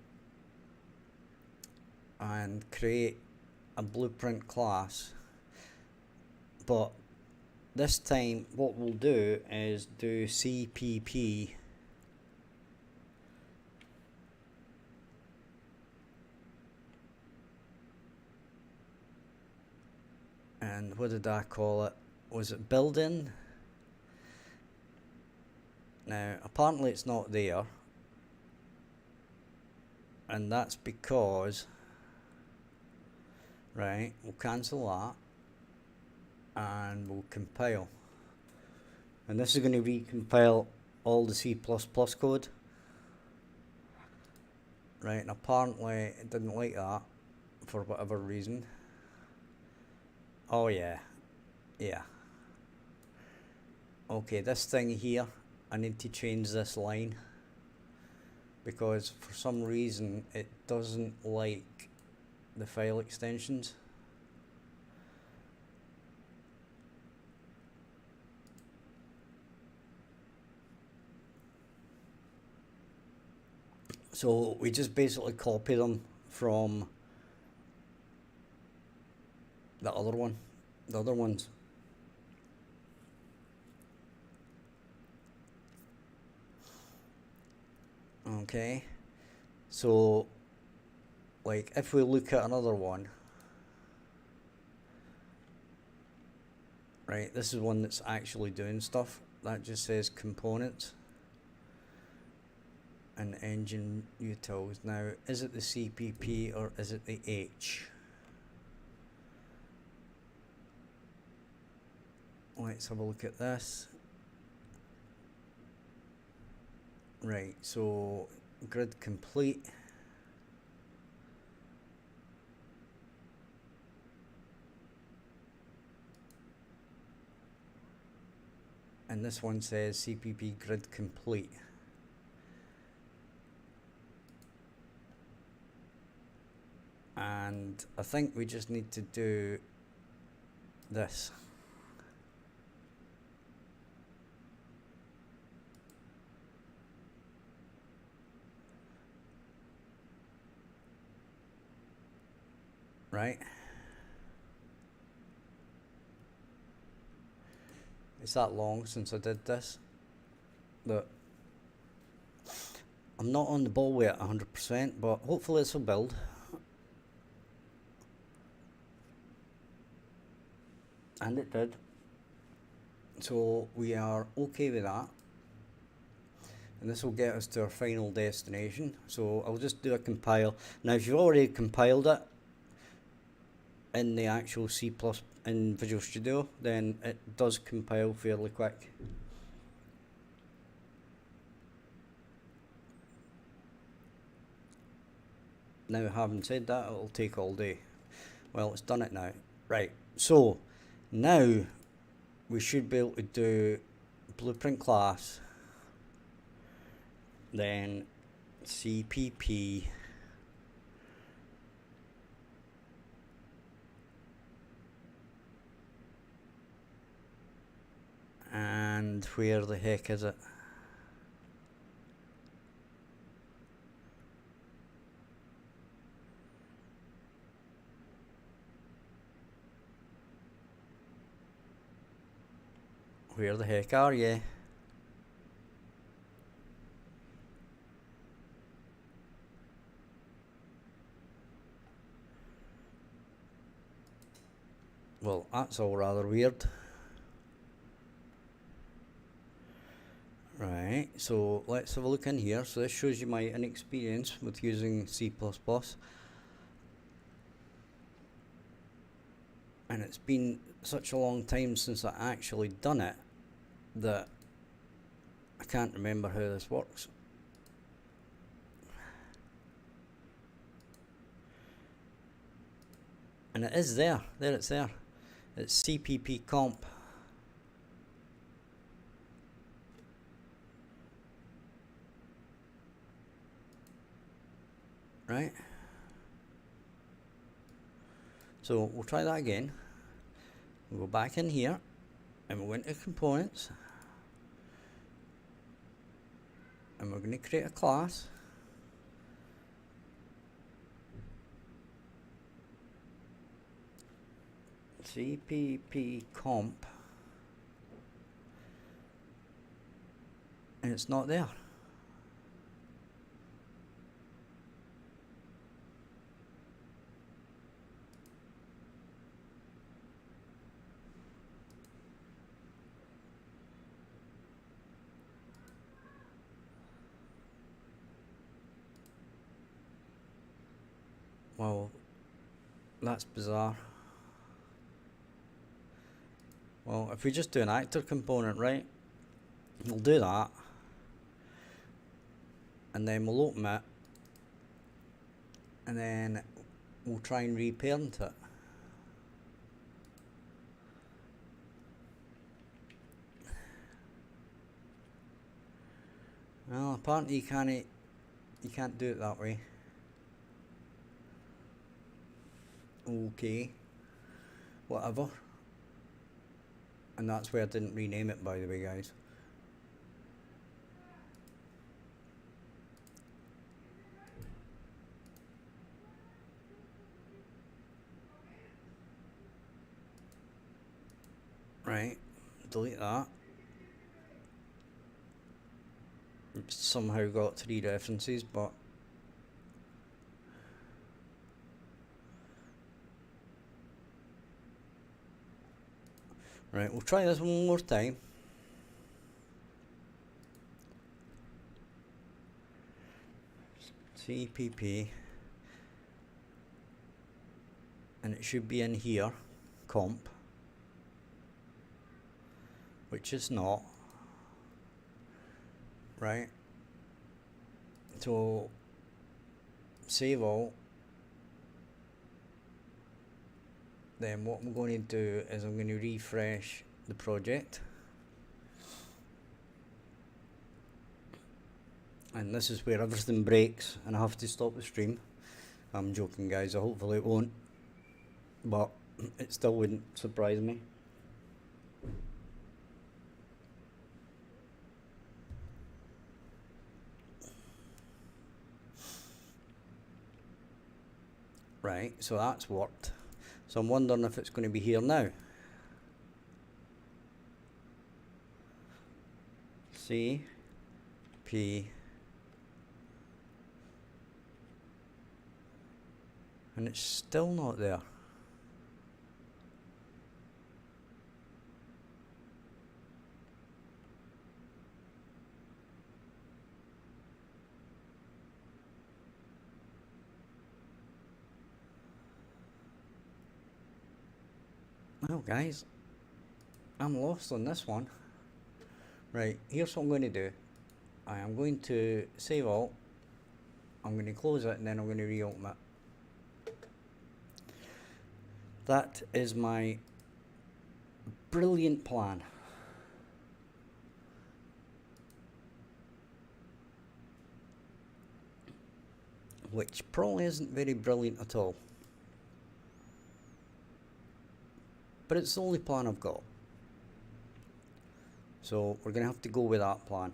A: and create a blueprint class, but this time what we'll do is do CPP and what did I call it? Was it building? Now apparently it's not there, and that's because, right, we'll cancel that and we'll compile, and this is going to recompile all the C++ code, right, and apparently it didn't like that for whatever reason. Oh yeah, okay, this thing here, I need to change this line because for some reason it doesn't like the file extensions. So we just basically copy them from the other one, the other ones. Okay, so like if we look at another one, right, this is one that's actually doing stuff. That just says components and engine utils. Now, is it the CPP or is it the H? Let's have a look at this. Right, so grid complete. And this one says CPP grid complete. And I think we just need to do this. Right? It's that long since I did this that I'm not on the ball with it 100%, but hopefully this will build. And it did. So we are okay with that. And this will get us to our final destination. So I'll just do a compile. Now if you've already compiled it in the actual C++ in Visual Studio, then it does compile fairly quick. Now having said that, it'll take all day. Well, it's done it now. Right, so now we should be able to do blueprint class, then CPP, and where the heck is it? Where the heck are you? Well, that's all rather weird. Right, so let's have a look in here. So this shows you my inexperience with using C++. And it's been such a long time since I actually done it that I can't remember how this works. And it is there. There it's there. It's CPP comp. Right? So we'll try that again. We'll go back in here and we'll go into components. And we're going to create a class. CPP comp. And it's not there. Well, that's bizarre. Well, if we just do an actor component, right, we'll do that, and then we'll open it, and then we'll try and reparent it. Well, apparently you can't do it that way. Okay, whatever. And that's why I didn't rename it, by the way, guys. Right, delete that. It's somehow got 3 references, but right, we'll try this one more time. CPP, and it should be in here, comp, which is not. Right, so save all. Then what I'm going to do is I'm going to refresh the project, and this is where everything breaks and I have to stop the stream. I'm joking, guys, hopefully it won't, but it still wouldn't surprise me. Right, so that's worked. So I'm wondering if it's going to be here now. C, P, and it's still not there. Well, guys, I'm lost on this one. Right, here's what I'm going to do. I am going to save all. I'm going to close it and then I'm going to reopen it. That is my brilliant plan. Which probably isn't very brilliant at all. But it's the only plan I've got. So we're going to have to go with that plan.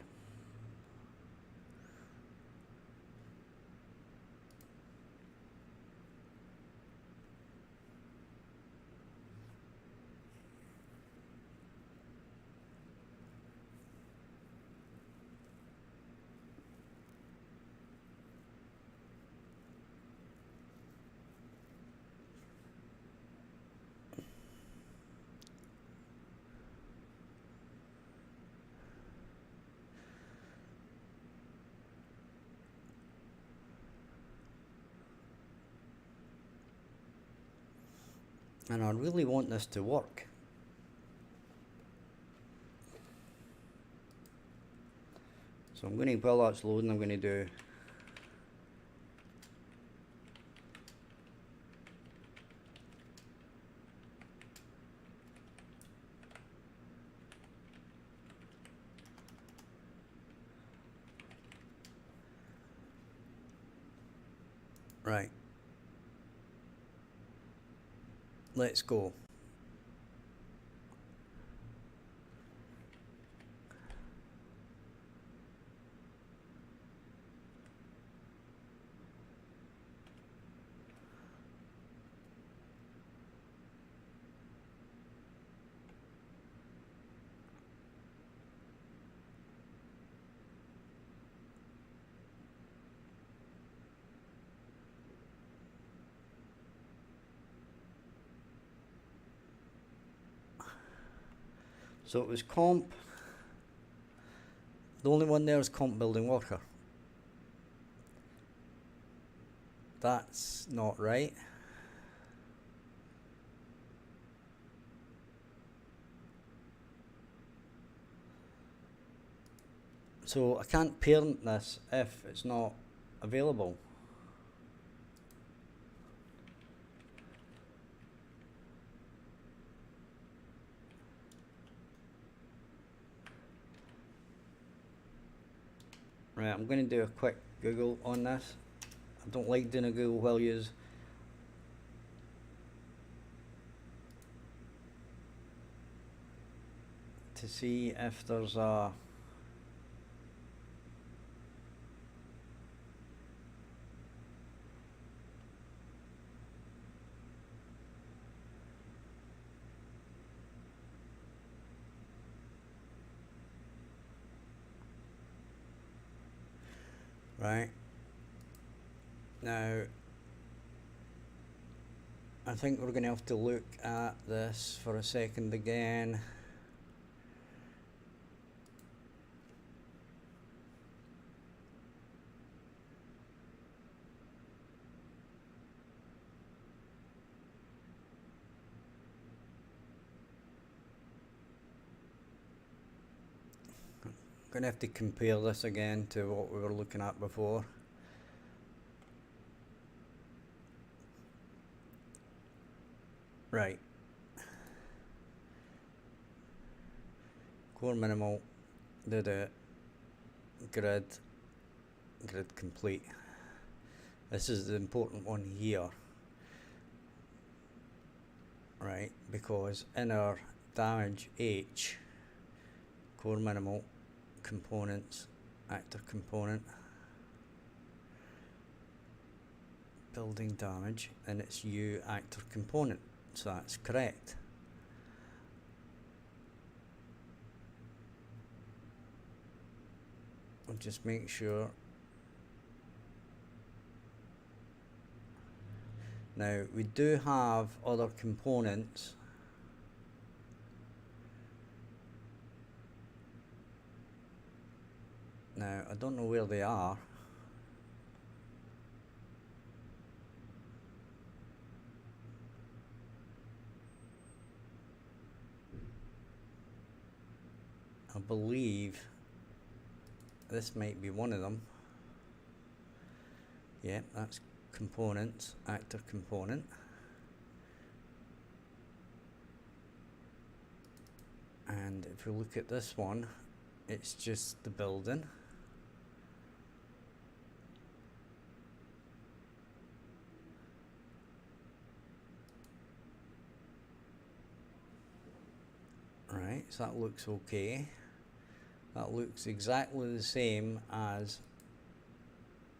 A: And I really want this to work. So I'm going to, while that's loading, I'm going to do right. Let's go. So it was comp. The only one there is comp building worker. That's not right. So I can't parent this if it's not available. Right, I'm going to do a quick Google on this. I don't like doing a Google while use. To see if there's a Right. Now, I think we're going to have to look at this for a second again. Going to have to compare this again to what we were looking at before. Right. Core minimal, did it, grid complete. This is the important one here, right? Because in our damage H, core minimal, components, actor component, building damage, and it's U actor component, so that's correct. We'll just make sure. Now we do have other components. Now I don't know where they are. I believe this might be one of them. Yeah, that's components, actor component. And if we look at this one, it's just the building. Right, so that looks okay. That looks exactly the same as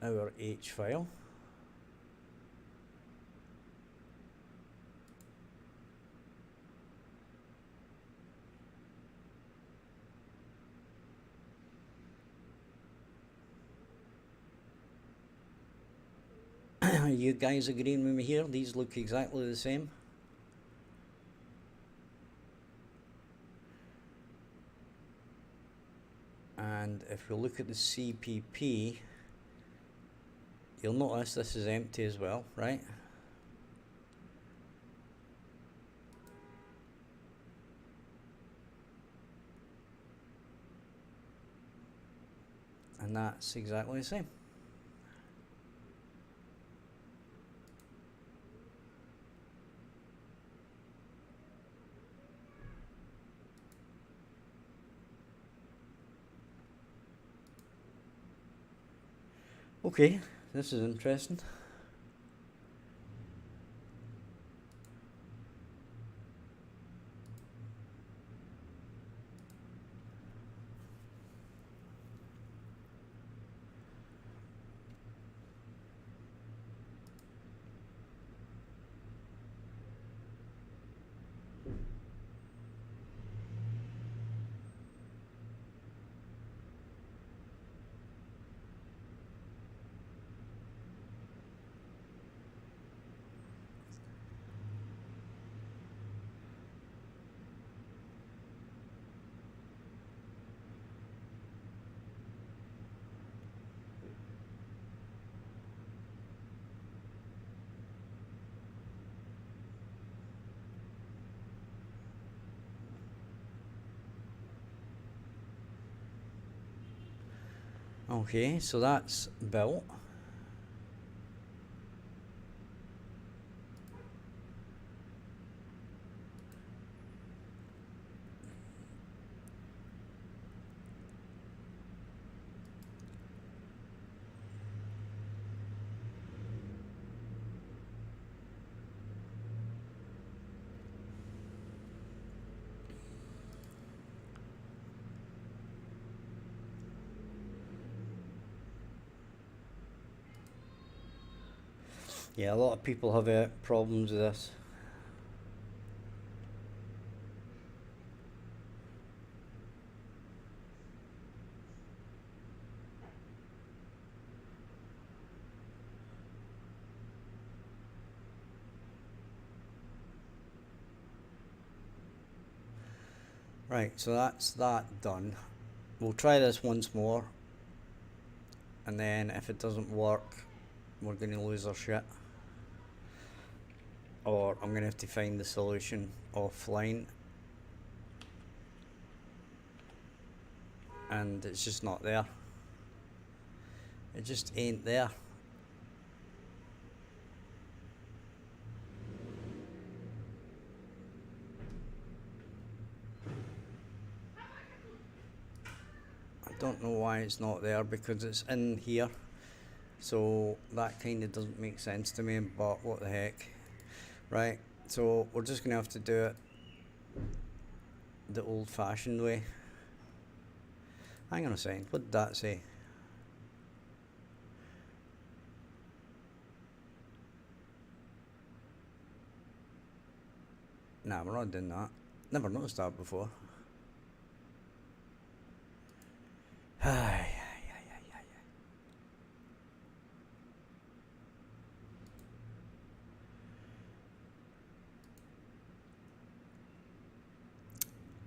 A: our H file. Are you guys agreeing with me here? These look exactly the same. And if we look at the CPP, you'll notice this is empty as well, right? And that's exactly the same. Okay, this is interesting. Okay, so that's built. Yeah, a lot of people have problems with this. Right, so that's that done. We'll try this once more, and then if it doesn't work, we're going to lose our shit. Or I'm going to have to find the solution offline. And it's just not there. It just ain't there. I don't know why it's not there, because it's in here. So that kind of doesn't make sense to me, but what the heck. Right, so we're just going to have to do it the old-fashioned way. Hang on a second, what did that say? Nah, we're not doing that. Never noticed that before.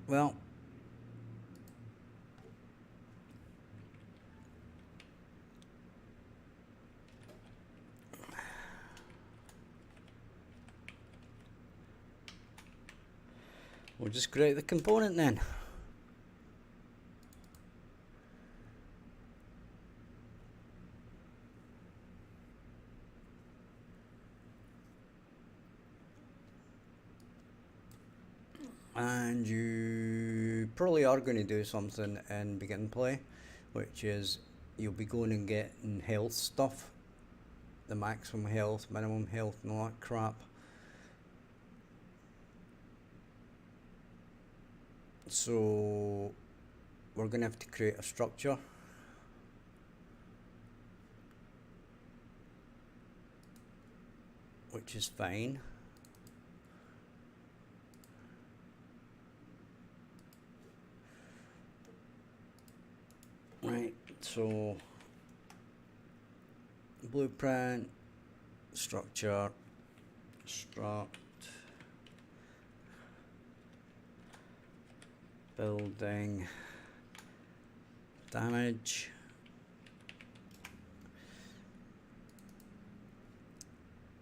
A: Well, we'll just create the component then. And you probably are going to do something in begin play, which is you'll be going and getting health stuff, the maximum health, minimum health, and all that crap. So we're going to have to create a structure. Which is fine. Right, so blueprint, structure, struct, building, damage,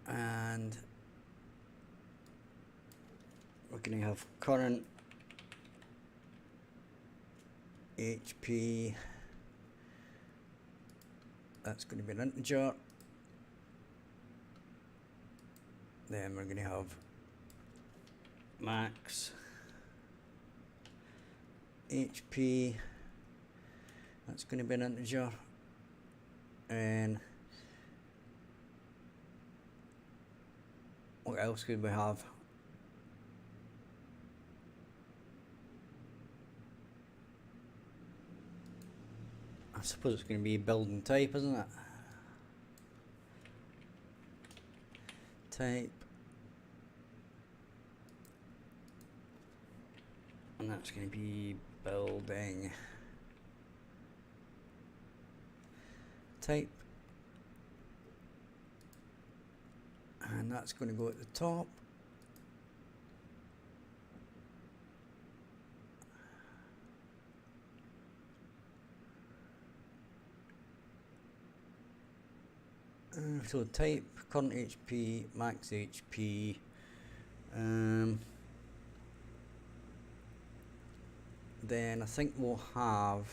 A: and we're going to have current HP. That's going to be an integer. Then we're going to have max HP. That's going to be an integer. And what else could we have? I suppose it's going to be building type, isn't it? Type. And that's going to be building type. And that's going to go at the top. So type, current HP, max HP. Then I think we'll have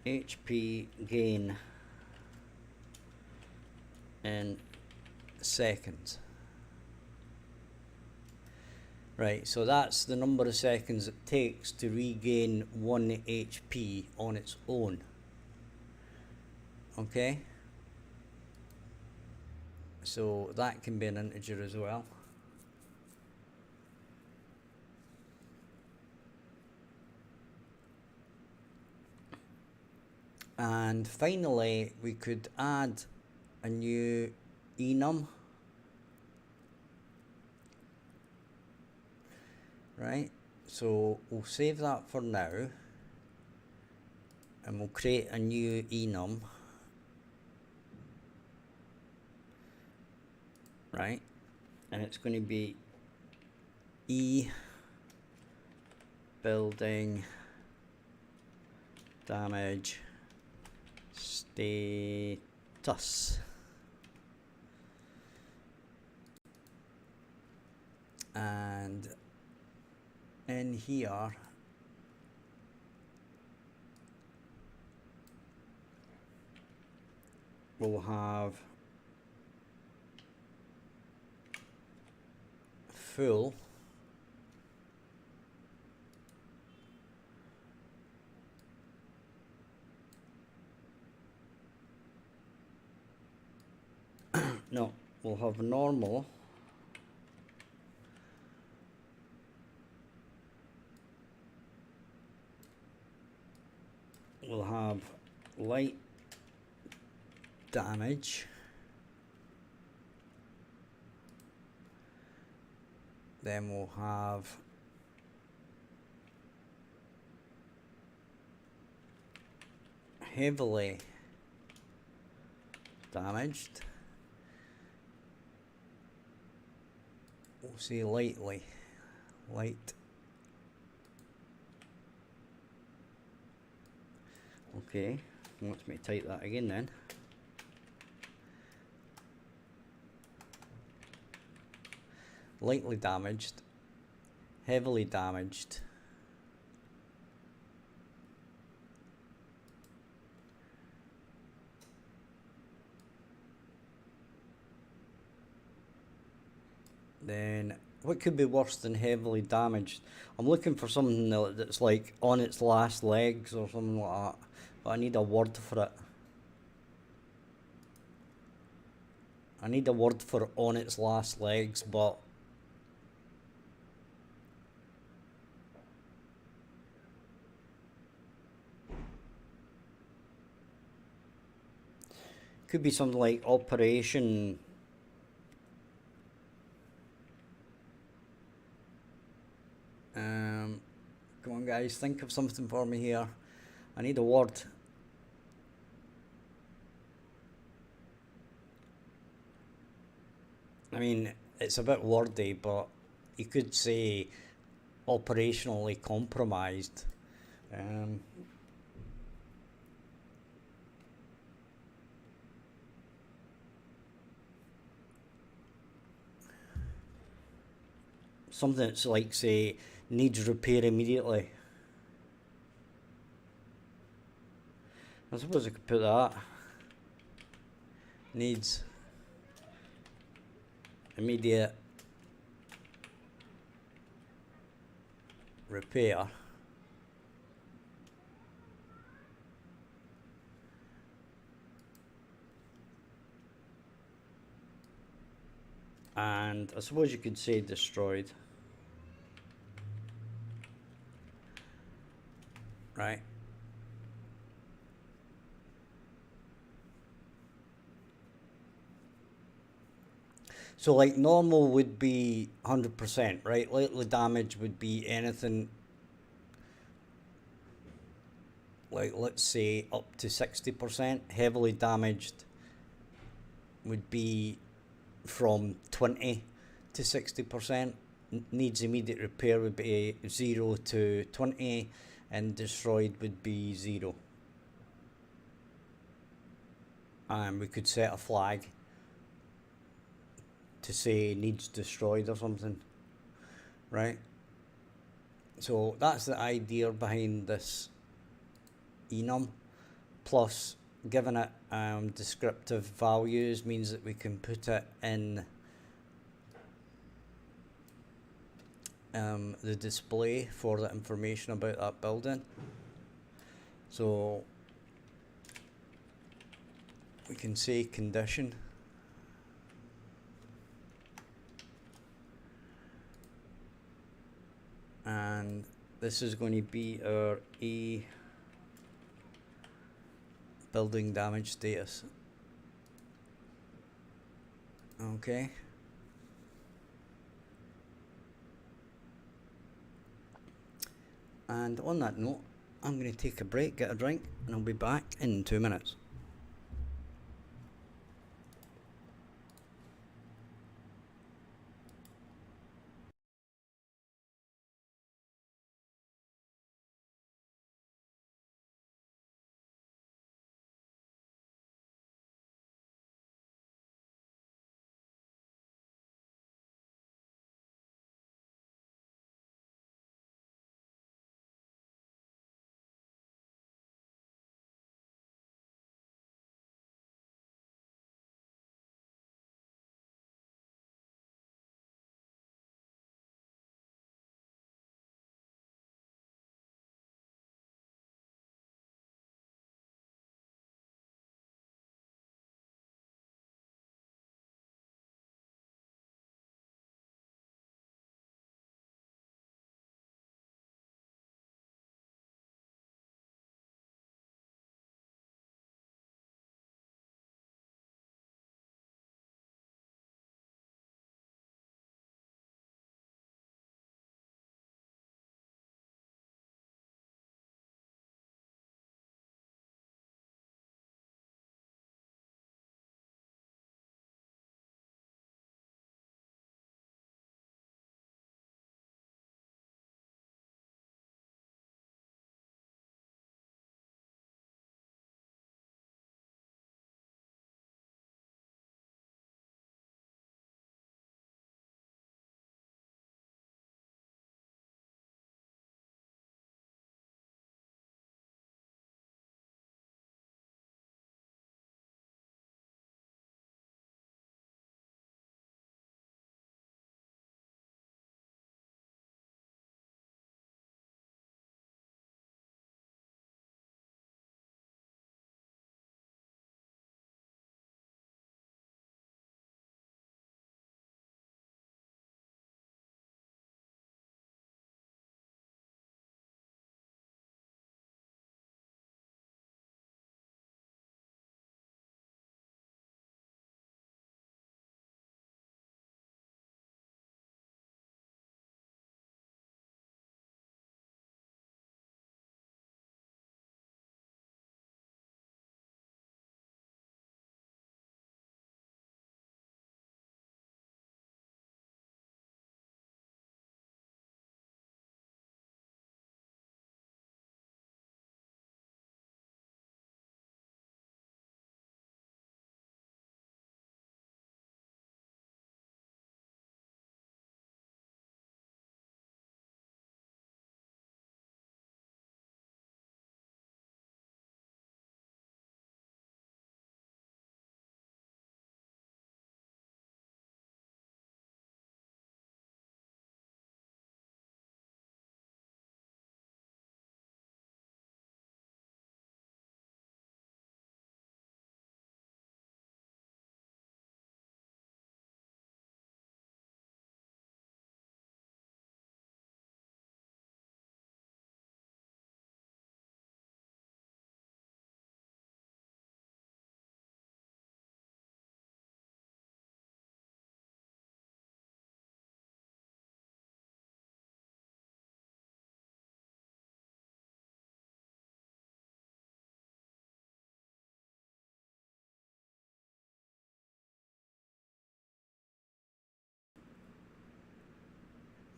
A: HP gain in seconds. Right, so that's the number of seconds it takes to regain 1 HP on its own. Okay? So that can be an integer as well. And finally, we could add a new enum. Right, So we'll save that for now, and we'll create a new enum, right? And it's going to be E building damage status. And in here we'll have full no, we'll have normal, we'll have light damage, then we'll have heavily damaged, we'll say lightly, light. Okay, wants me to type that again then. Lightly damaged, heavily damaged, then what could be worse than heavily damaged? I'm looking for something that's like on its last legs or something like that, but I need a word for it. I need a word for on its last legs, but could be something like operation. Come on guys, think of something for me here. I need a word. I mean, it's a bit wordy, but you could say operationally compromised. Something that's like, say, needs repair immediately. I suppose I could put that. Needs immediate repair. And I suppose you could say destroyed. Right. So like normal would be 100%, right? Lightly damage would be anything like, let's say up to 60%. Heavily damaged would be from 20 to 60%. Needs immediate repair would be 0 to 20, and destroyed would be 0. And we could set a flag to say needs destroyed or something, right? So that's the idea behind this enum. Plus, giving it descriptive values means that we can put it in the display for the information about that building. So we can say condition, and this is going to be our E building damage status. Okay. And on that note, I'm going to take a break, get a drink, and I'll be back in 2 minutes.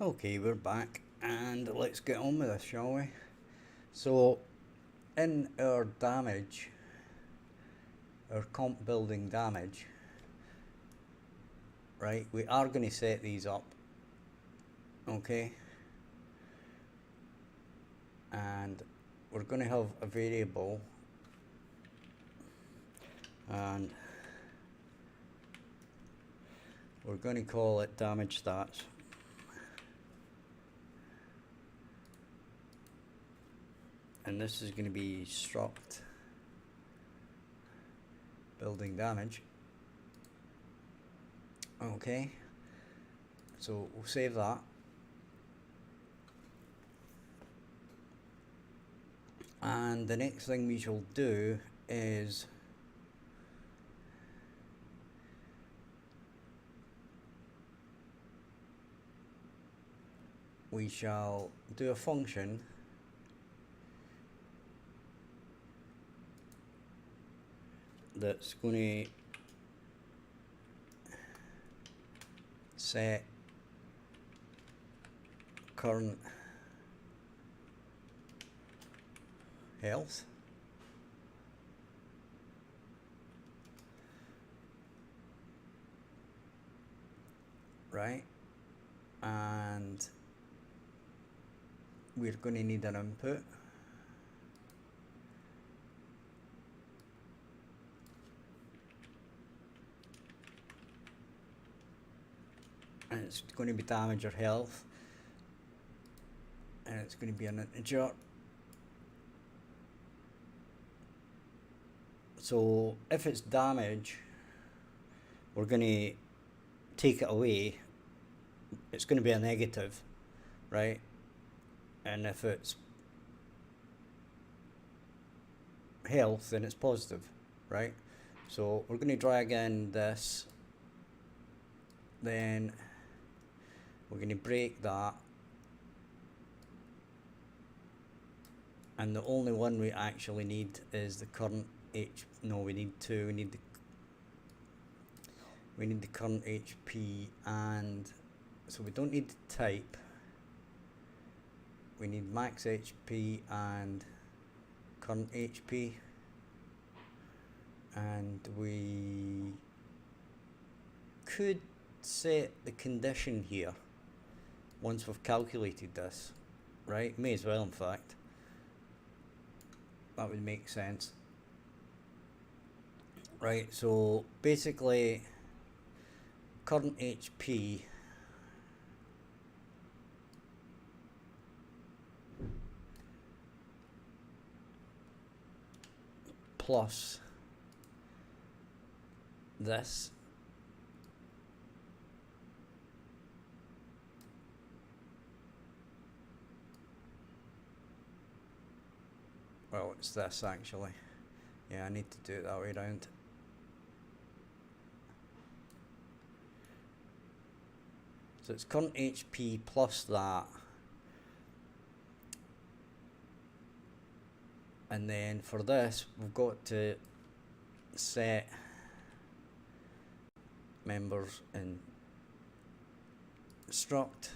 A: Okay, we're back, and let's get on with this, shall we? So, in our damage, our comp building damage, right, we are going to set these up, okay? And we're going to have a variable, and we're going to call it damage stats. And this is going to be struct building damage. Okay, so we'll save that. And the next thing we shall do is we shall do a function that's going to set current health. Right, and we're going to need an input. And it's going to be damage or health, and it's going to be an integer. So if it's damage, we're going to take it away. It's going to be a negative, right? And if it's health, then it's positive, right? So we're going to drag in this, then we're going to break that, and the only one we actually need is the current no, we need two. We need the current HP, and so we don't need the type. We need max HP and current HP, and we could set the condition here once we've calculated this, right? May as well, in fact. That would make sense. Right, so basically current HP plus this well, it's this actually. Yeah, I need to do it that way around. So it's current HP plus that, and then for this we've got to set members in struct,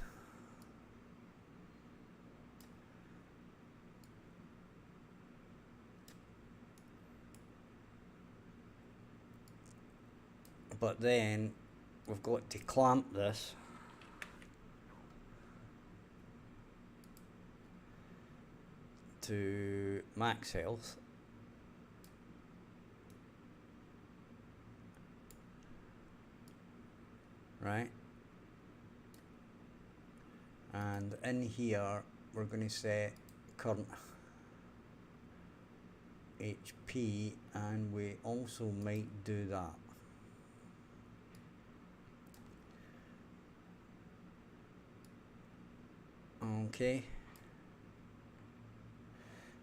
A: but then we've got to clamp this to max health, right? And in here we're going to set current HP, and we also might do that. Okay.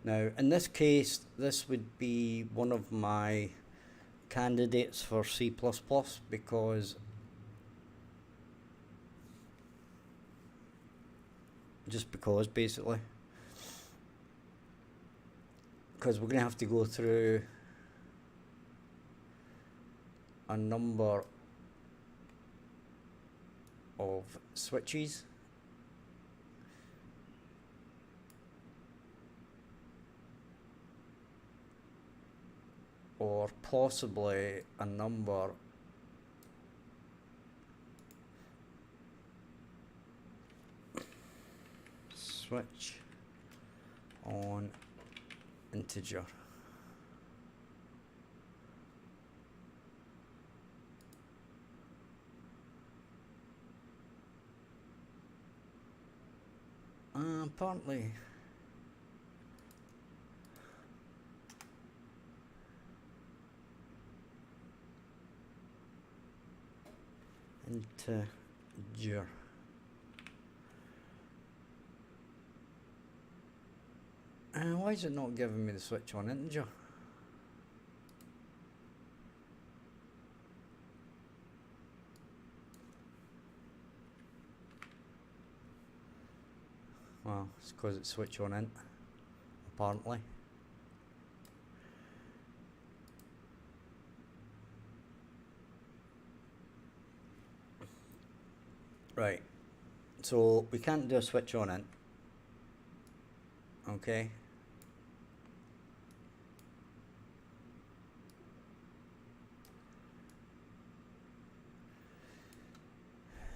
A: Now, in this case, this would be one of my candidates for C++, because basically, because we're going to have to go through a number of switches. Or possibly a number switch on integer. Apparently integer. Why is it not giving me the switch on integer? Well, it's because it's switch on int, apparently. Right, so we can't do a switch on it. Okay.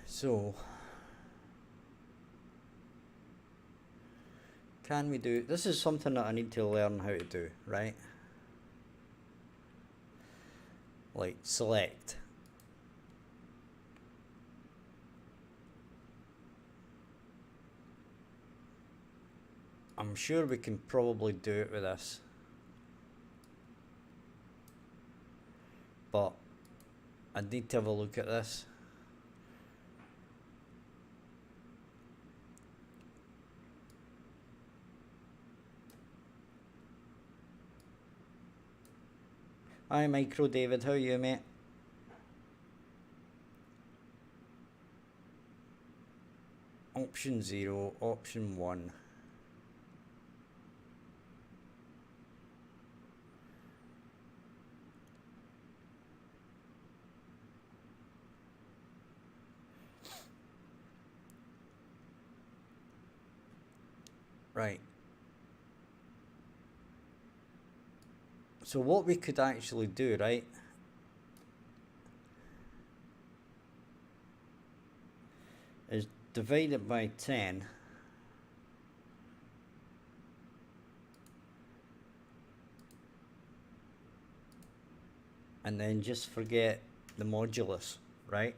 A: So, can we do, this is something that I need to learn how to do, right? Like select. I'm sure we can probably do it with this, but I need to have a look at this. Hi Micro David, how are you, mate? Option 0, option 1. Right. So what we could actually do, right, is divide it by 10. And then just forget the modulus, right?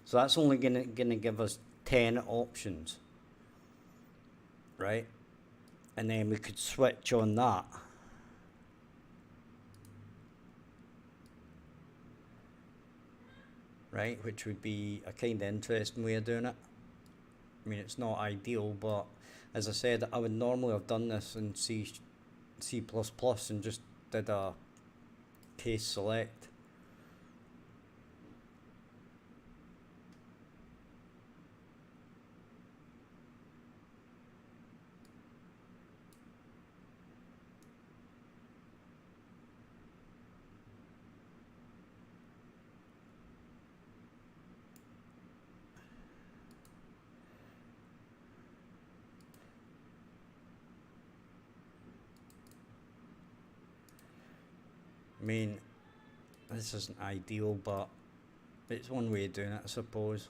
A: So that's only gonna give us 10 options, right? And then we could switch on that. Right, which would be a kind of interesting way of doing it. I mean, it's not ideal, but as I said, I would normally have done this in C++ and just did a case select. I mean, this isn't ideal, but it's one way of doing it, I suppose.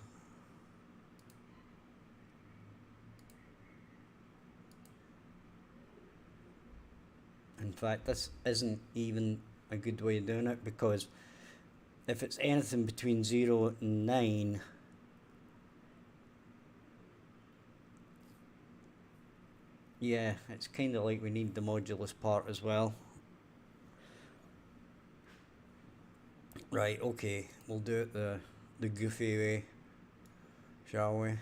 A: In fact, this isn't even a good way of doing it, because if it's anything between 0 and 9, yeah, it's kind of like we need the modulus part as well. Right, okay, we'll do it the goofy way, shall we?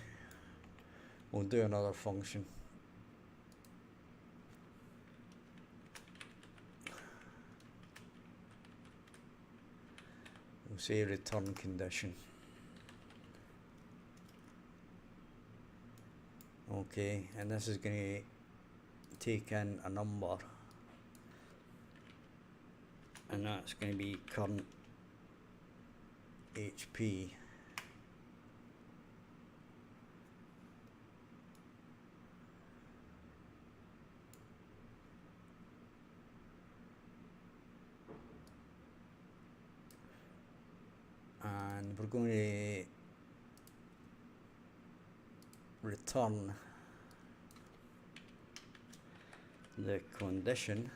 A: We'll do another function. We'll say return condition. Okay, and this is going to take in a number, and that's going to be current HP. And we're going to return the condition,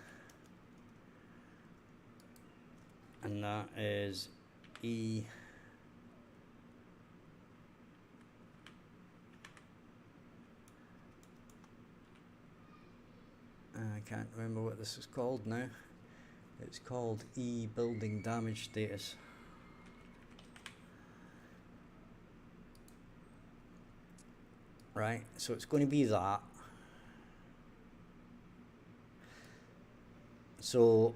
A: and that is E I can't remember what this is called now. It's called E building damage status. Right, so it's going to be that. So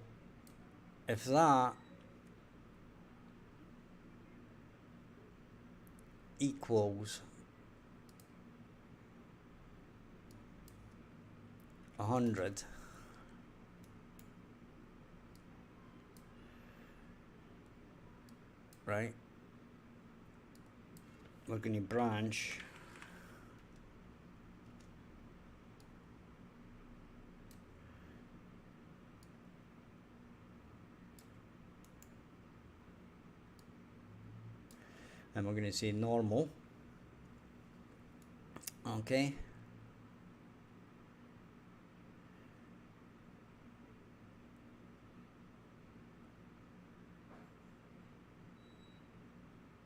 A: if that equals 100, right, we're going to branch and we're going to say normal. Okay.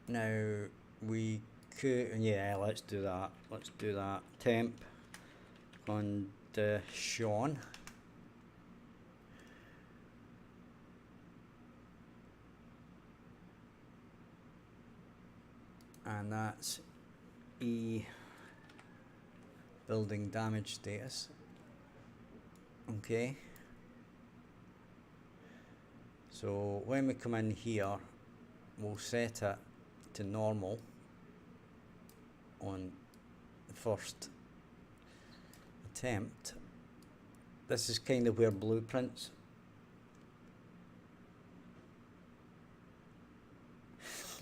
A: Now we could, yeah, let's do that. Let's do that. Temp condition. And that's E building damage status. Okay. So when we come in here, we'll set it to normal on the first attempt. This is kind of where blueprints.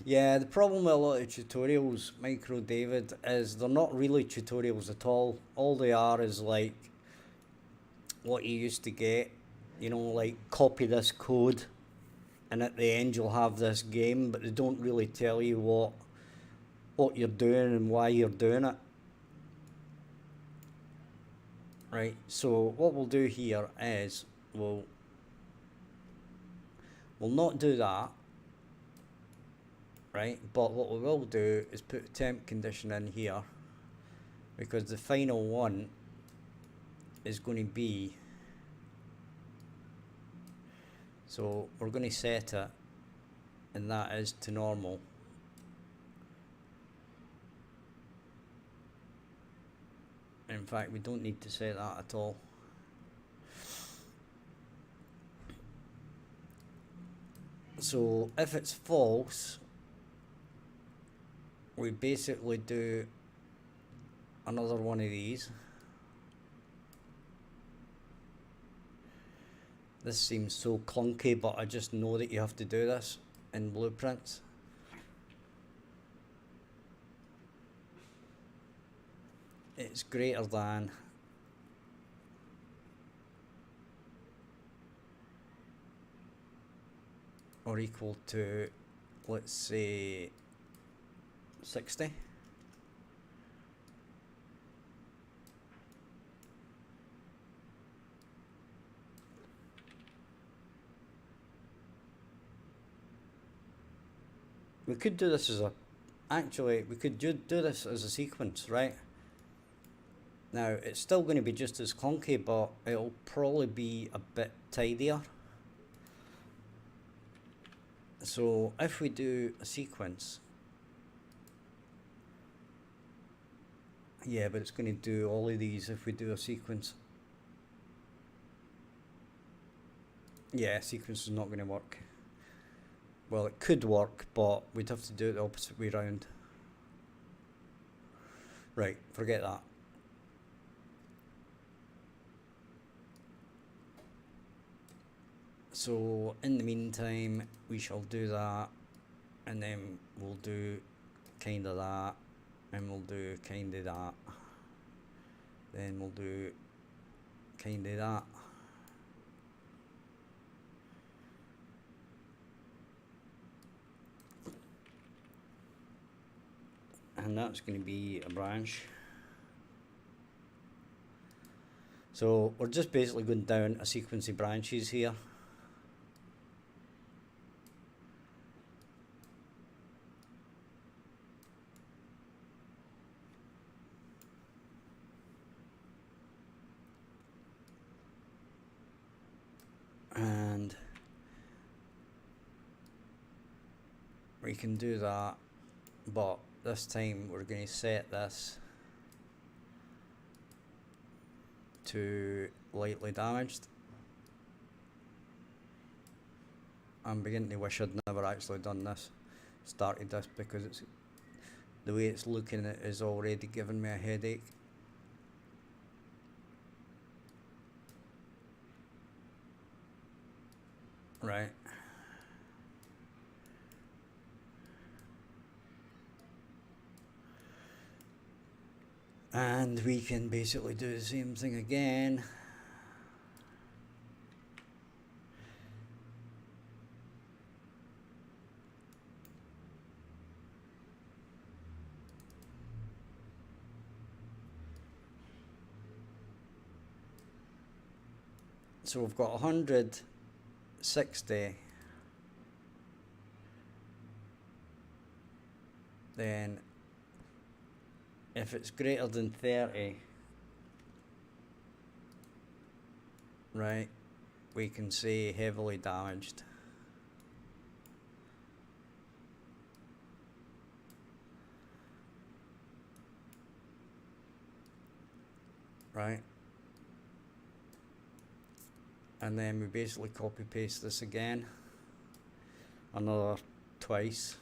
A: Yeah, the problem with a lot of tutorials, Micro David, is they're not really tutorials at all. All they are is like what you used to get, you know, like copy this code and at the end you'll have this game, but they don't really tell you what you're doing and why you're doing it. Right, so what we'll do here is we'll not do that, right? But what we will do is put a temp condition in here, because the final one is going to be, so we're going to set it, and that is to normal. In fact, we don't need to set that at all. So if it's false, we basically do another one of these. This seems so clunky, but I just know that you have to do this in blueprints. It's greater than or equal to, let's say, 60. We could do this as a, actually, we could do this as a sequence, right? Now, it's still going to be just as clunky, but it'll probably be a bit tidier. So, if we do a sequence, yeah, but it's going to do all of these if we do a sequence. Yeah, sequence is not going to work. Well, it could work, but we'd have to do it the opposite way round. Right, forget that. So, in the meantime, we shall do that, and then we'll do kind of that, and we'll do kind of that, then we'll do kind of that. And that's going to be a branch. So we're just basically going down a sequence of branches here. And we can do that, but this time we're going to set this to lightly damaged. I'm beginning to wish I'd never actually done this, started this, because it's the way it's looking, it is already giving me a headache. Right. And we can basically do the same thing again. So we've got 160. Then if it's greater than 30, right, we can say heavily damaged. Right. And then we basically copy paste this again, another twice.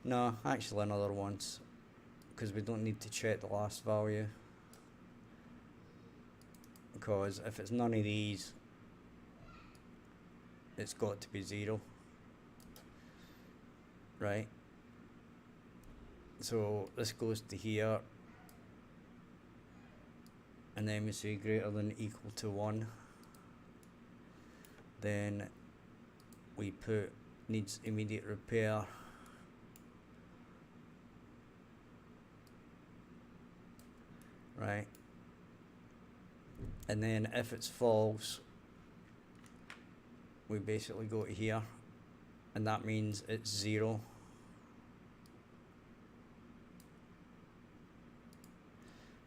A: No, actually another once, because we don't need to check the last value. Because if it's none of these, it's got to be 0. Right? So this goes to here. And then we say greater than equal to 1. Then we put needs immediate repair. Right. And then if it's false, we basically go to here, and that means it's 0.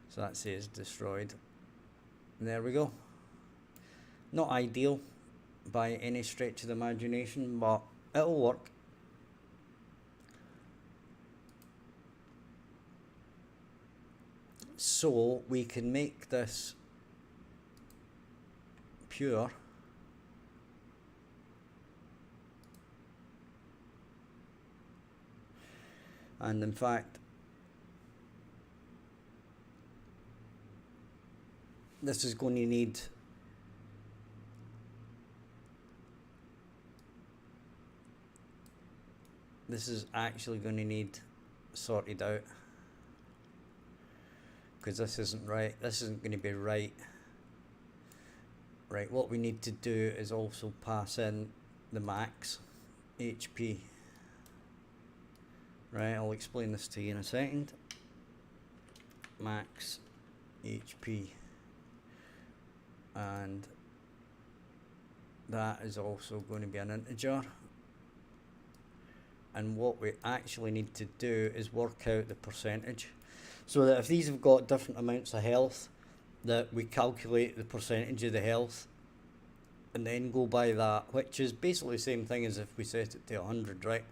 A: So that says destroyed. And there we go. Not ideal by any stretch of the imagination, but it'll work. So we can make this pure. And in fact, this is going to need actually going to need sorted out, because this isn't right. This isn't going to be right. Right, what we need to do is also pass in the max HP. Right, I'll explain this to you in a second. Max HP. And that is also going to be an integer. And what we actually need to do is work out the percentage, so that if these have got different amounts of health, that we calculate the percentage of the health and then go by that, which is basically the same thing as if we set it to 100, right?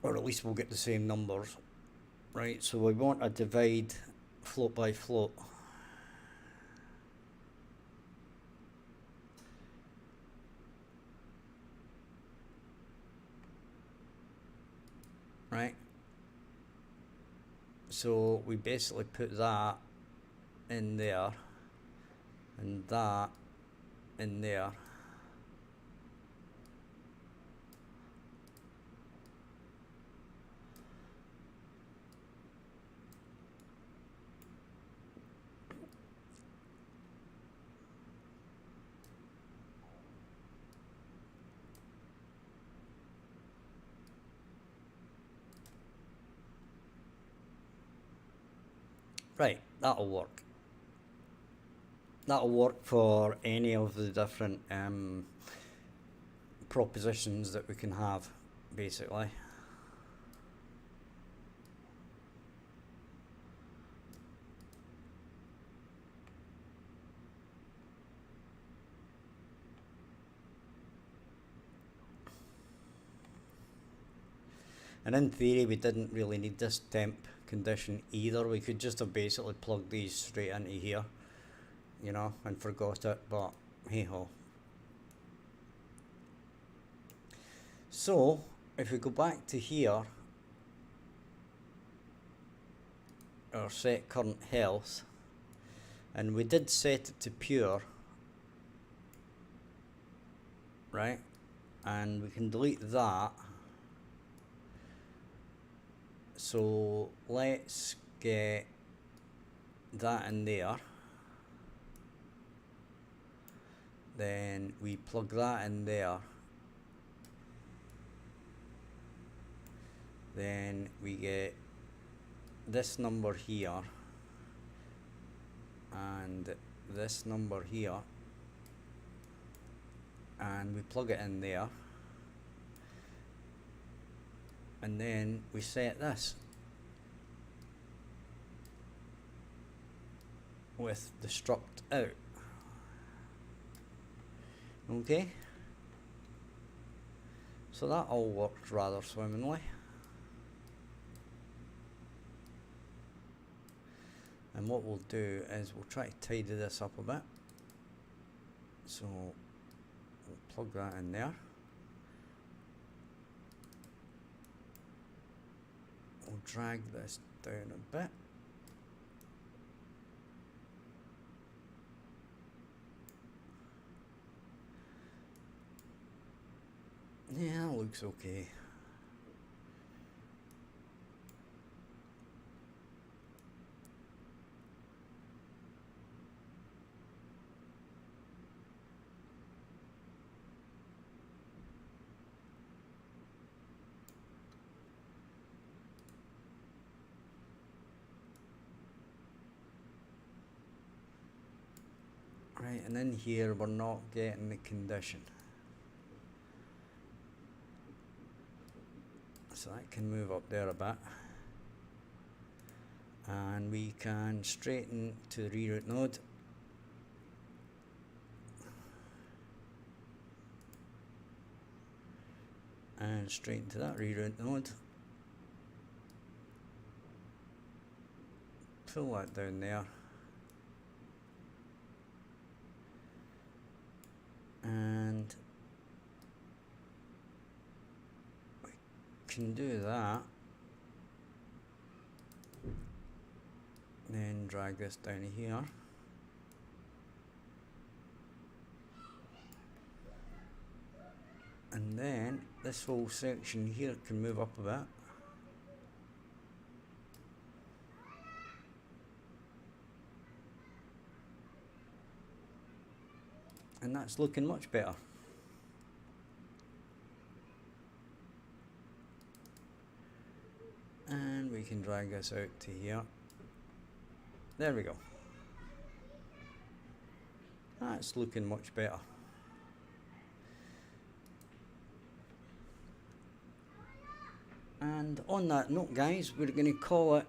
A: Or at least we'll get the same numbers, right? So we want to divide float by float. Right? So we basically put that in there and that in there. Right, that'll work. That'll work for any of the different propositions that we can have, basically. And in theory, we didn't really need this temp condition either. We could just have basically plugged these straight into here, you know, and forgot it, but hey ho. So if we go back to here, our set current health, and we did set it to pure, right? And we can delete that, So let's get that in there. Then we plug that in there. Then we get this number here and this number here, and we plug it in there, and then we set this with the struct out. Okay, so that all works rather swimmingly. And what we'll do is we'll try to tidy this up a bit. So we'll plug that in there. We'll drag this down a bit. Yeah, that looks okay. Right, and in here we're not getting the condition. So that can move up there a bit. And we can straighten to the reroute node. And straighten to that reroute node. Pull that down there. And we can do that. Then drag this down here. And then this whole section here can move up a bit. And that's looking much better. And we can drag this out to here. There we go. That's looking much better. And on that note, guys, we're going to call it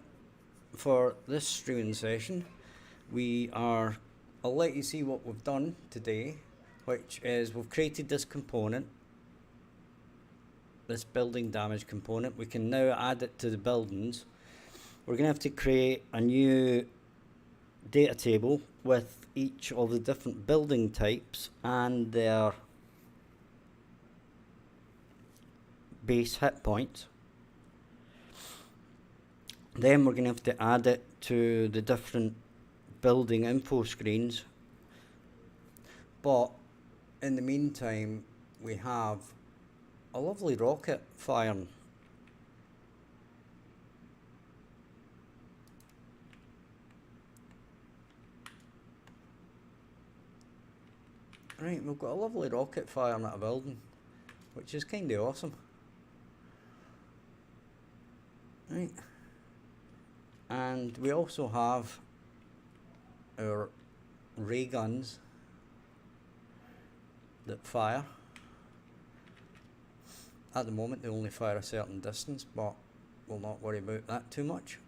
A: for this streaming session. I'll let you see what we've done today, which is we've created this component, this building damage component. We can now add it to the buildings. We're going to have to create a new data table with each of the different building types and their base hit points. Then we're going to have to add it to the different building info screens. But in the meantime, we have a lovely rocket firing. Right, we've got a lovely rocket firing at a building, which is kind of awesome. Right. And we also have our ray guns that fire. At the moment they only fire a certain distance, but we'll not worry about that too much.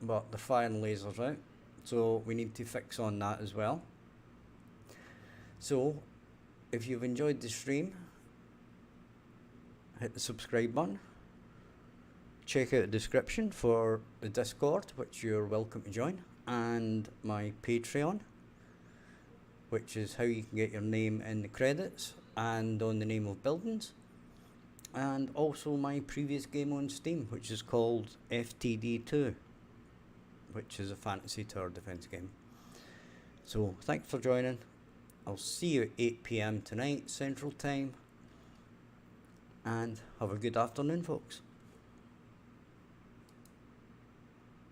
A: But the firing lasers out, so we need to fix on that as well. So if you've enjoyed the stream, hit the subscribe button. Check out the description for the Discord, which you're welcome to join, and my Patreon, which is how you can get your name in the credits and on the name of buildings, and also my previous game on Steam, which is called FTD2, which is a fantasy tower defense game. So thanks for joining. I'll see you at 8 PM tonight Central Time. and have a good afternoon, folks.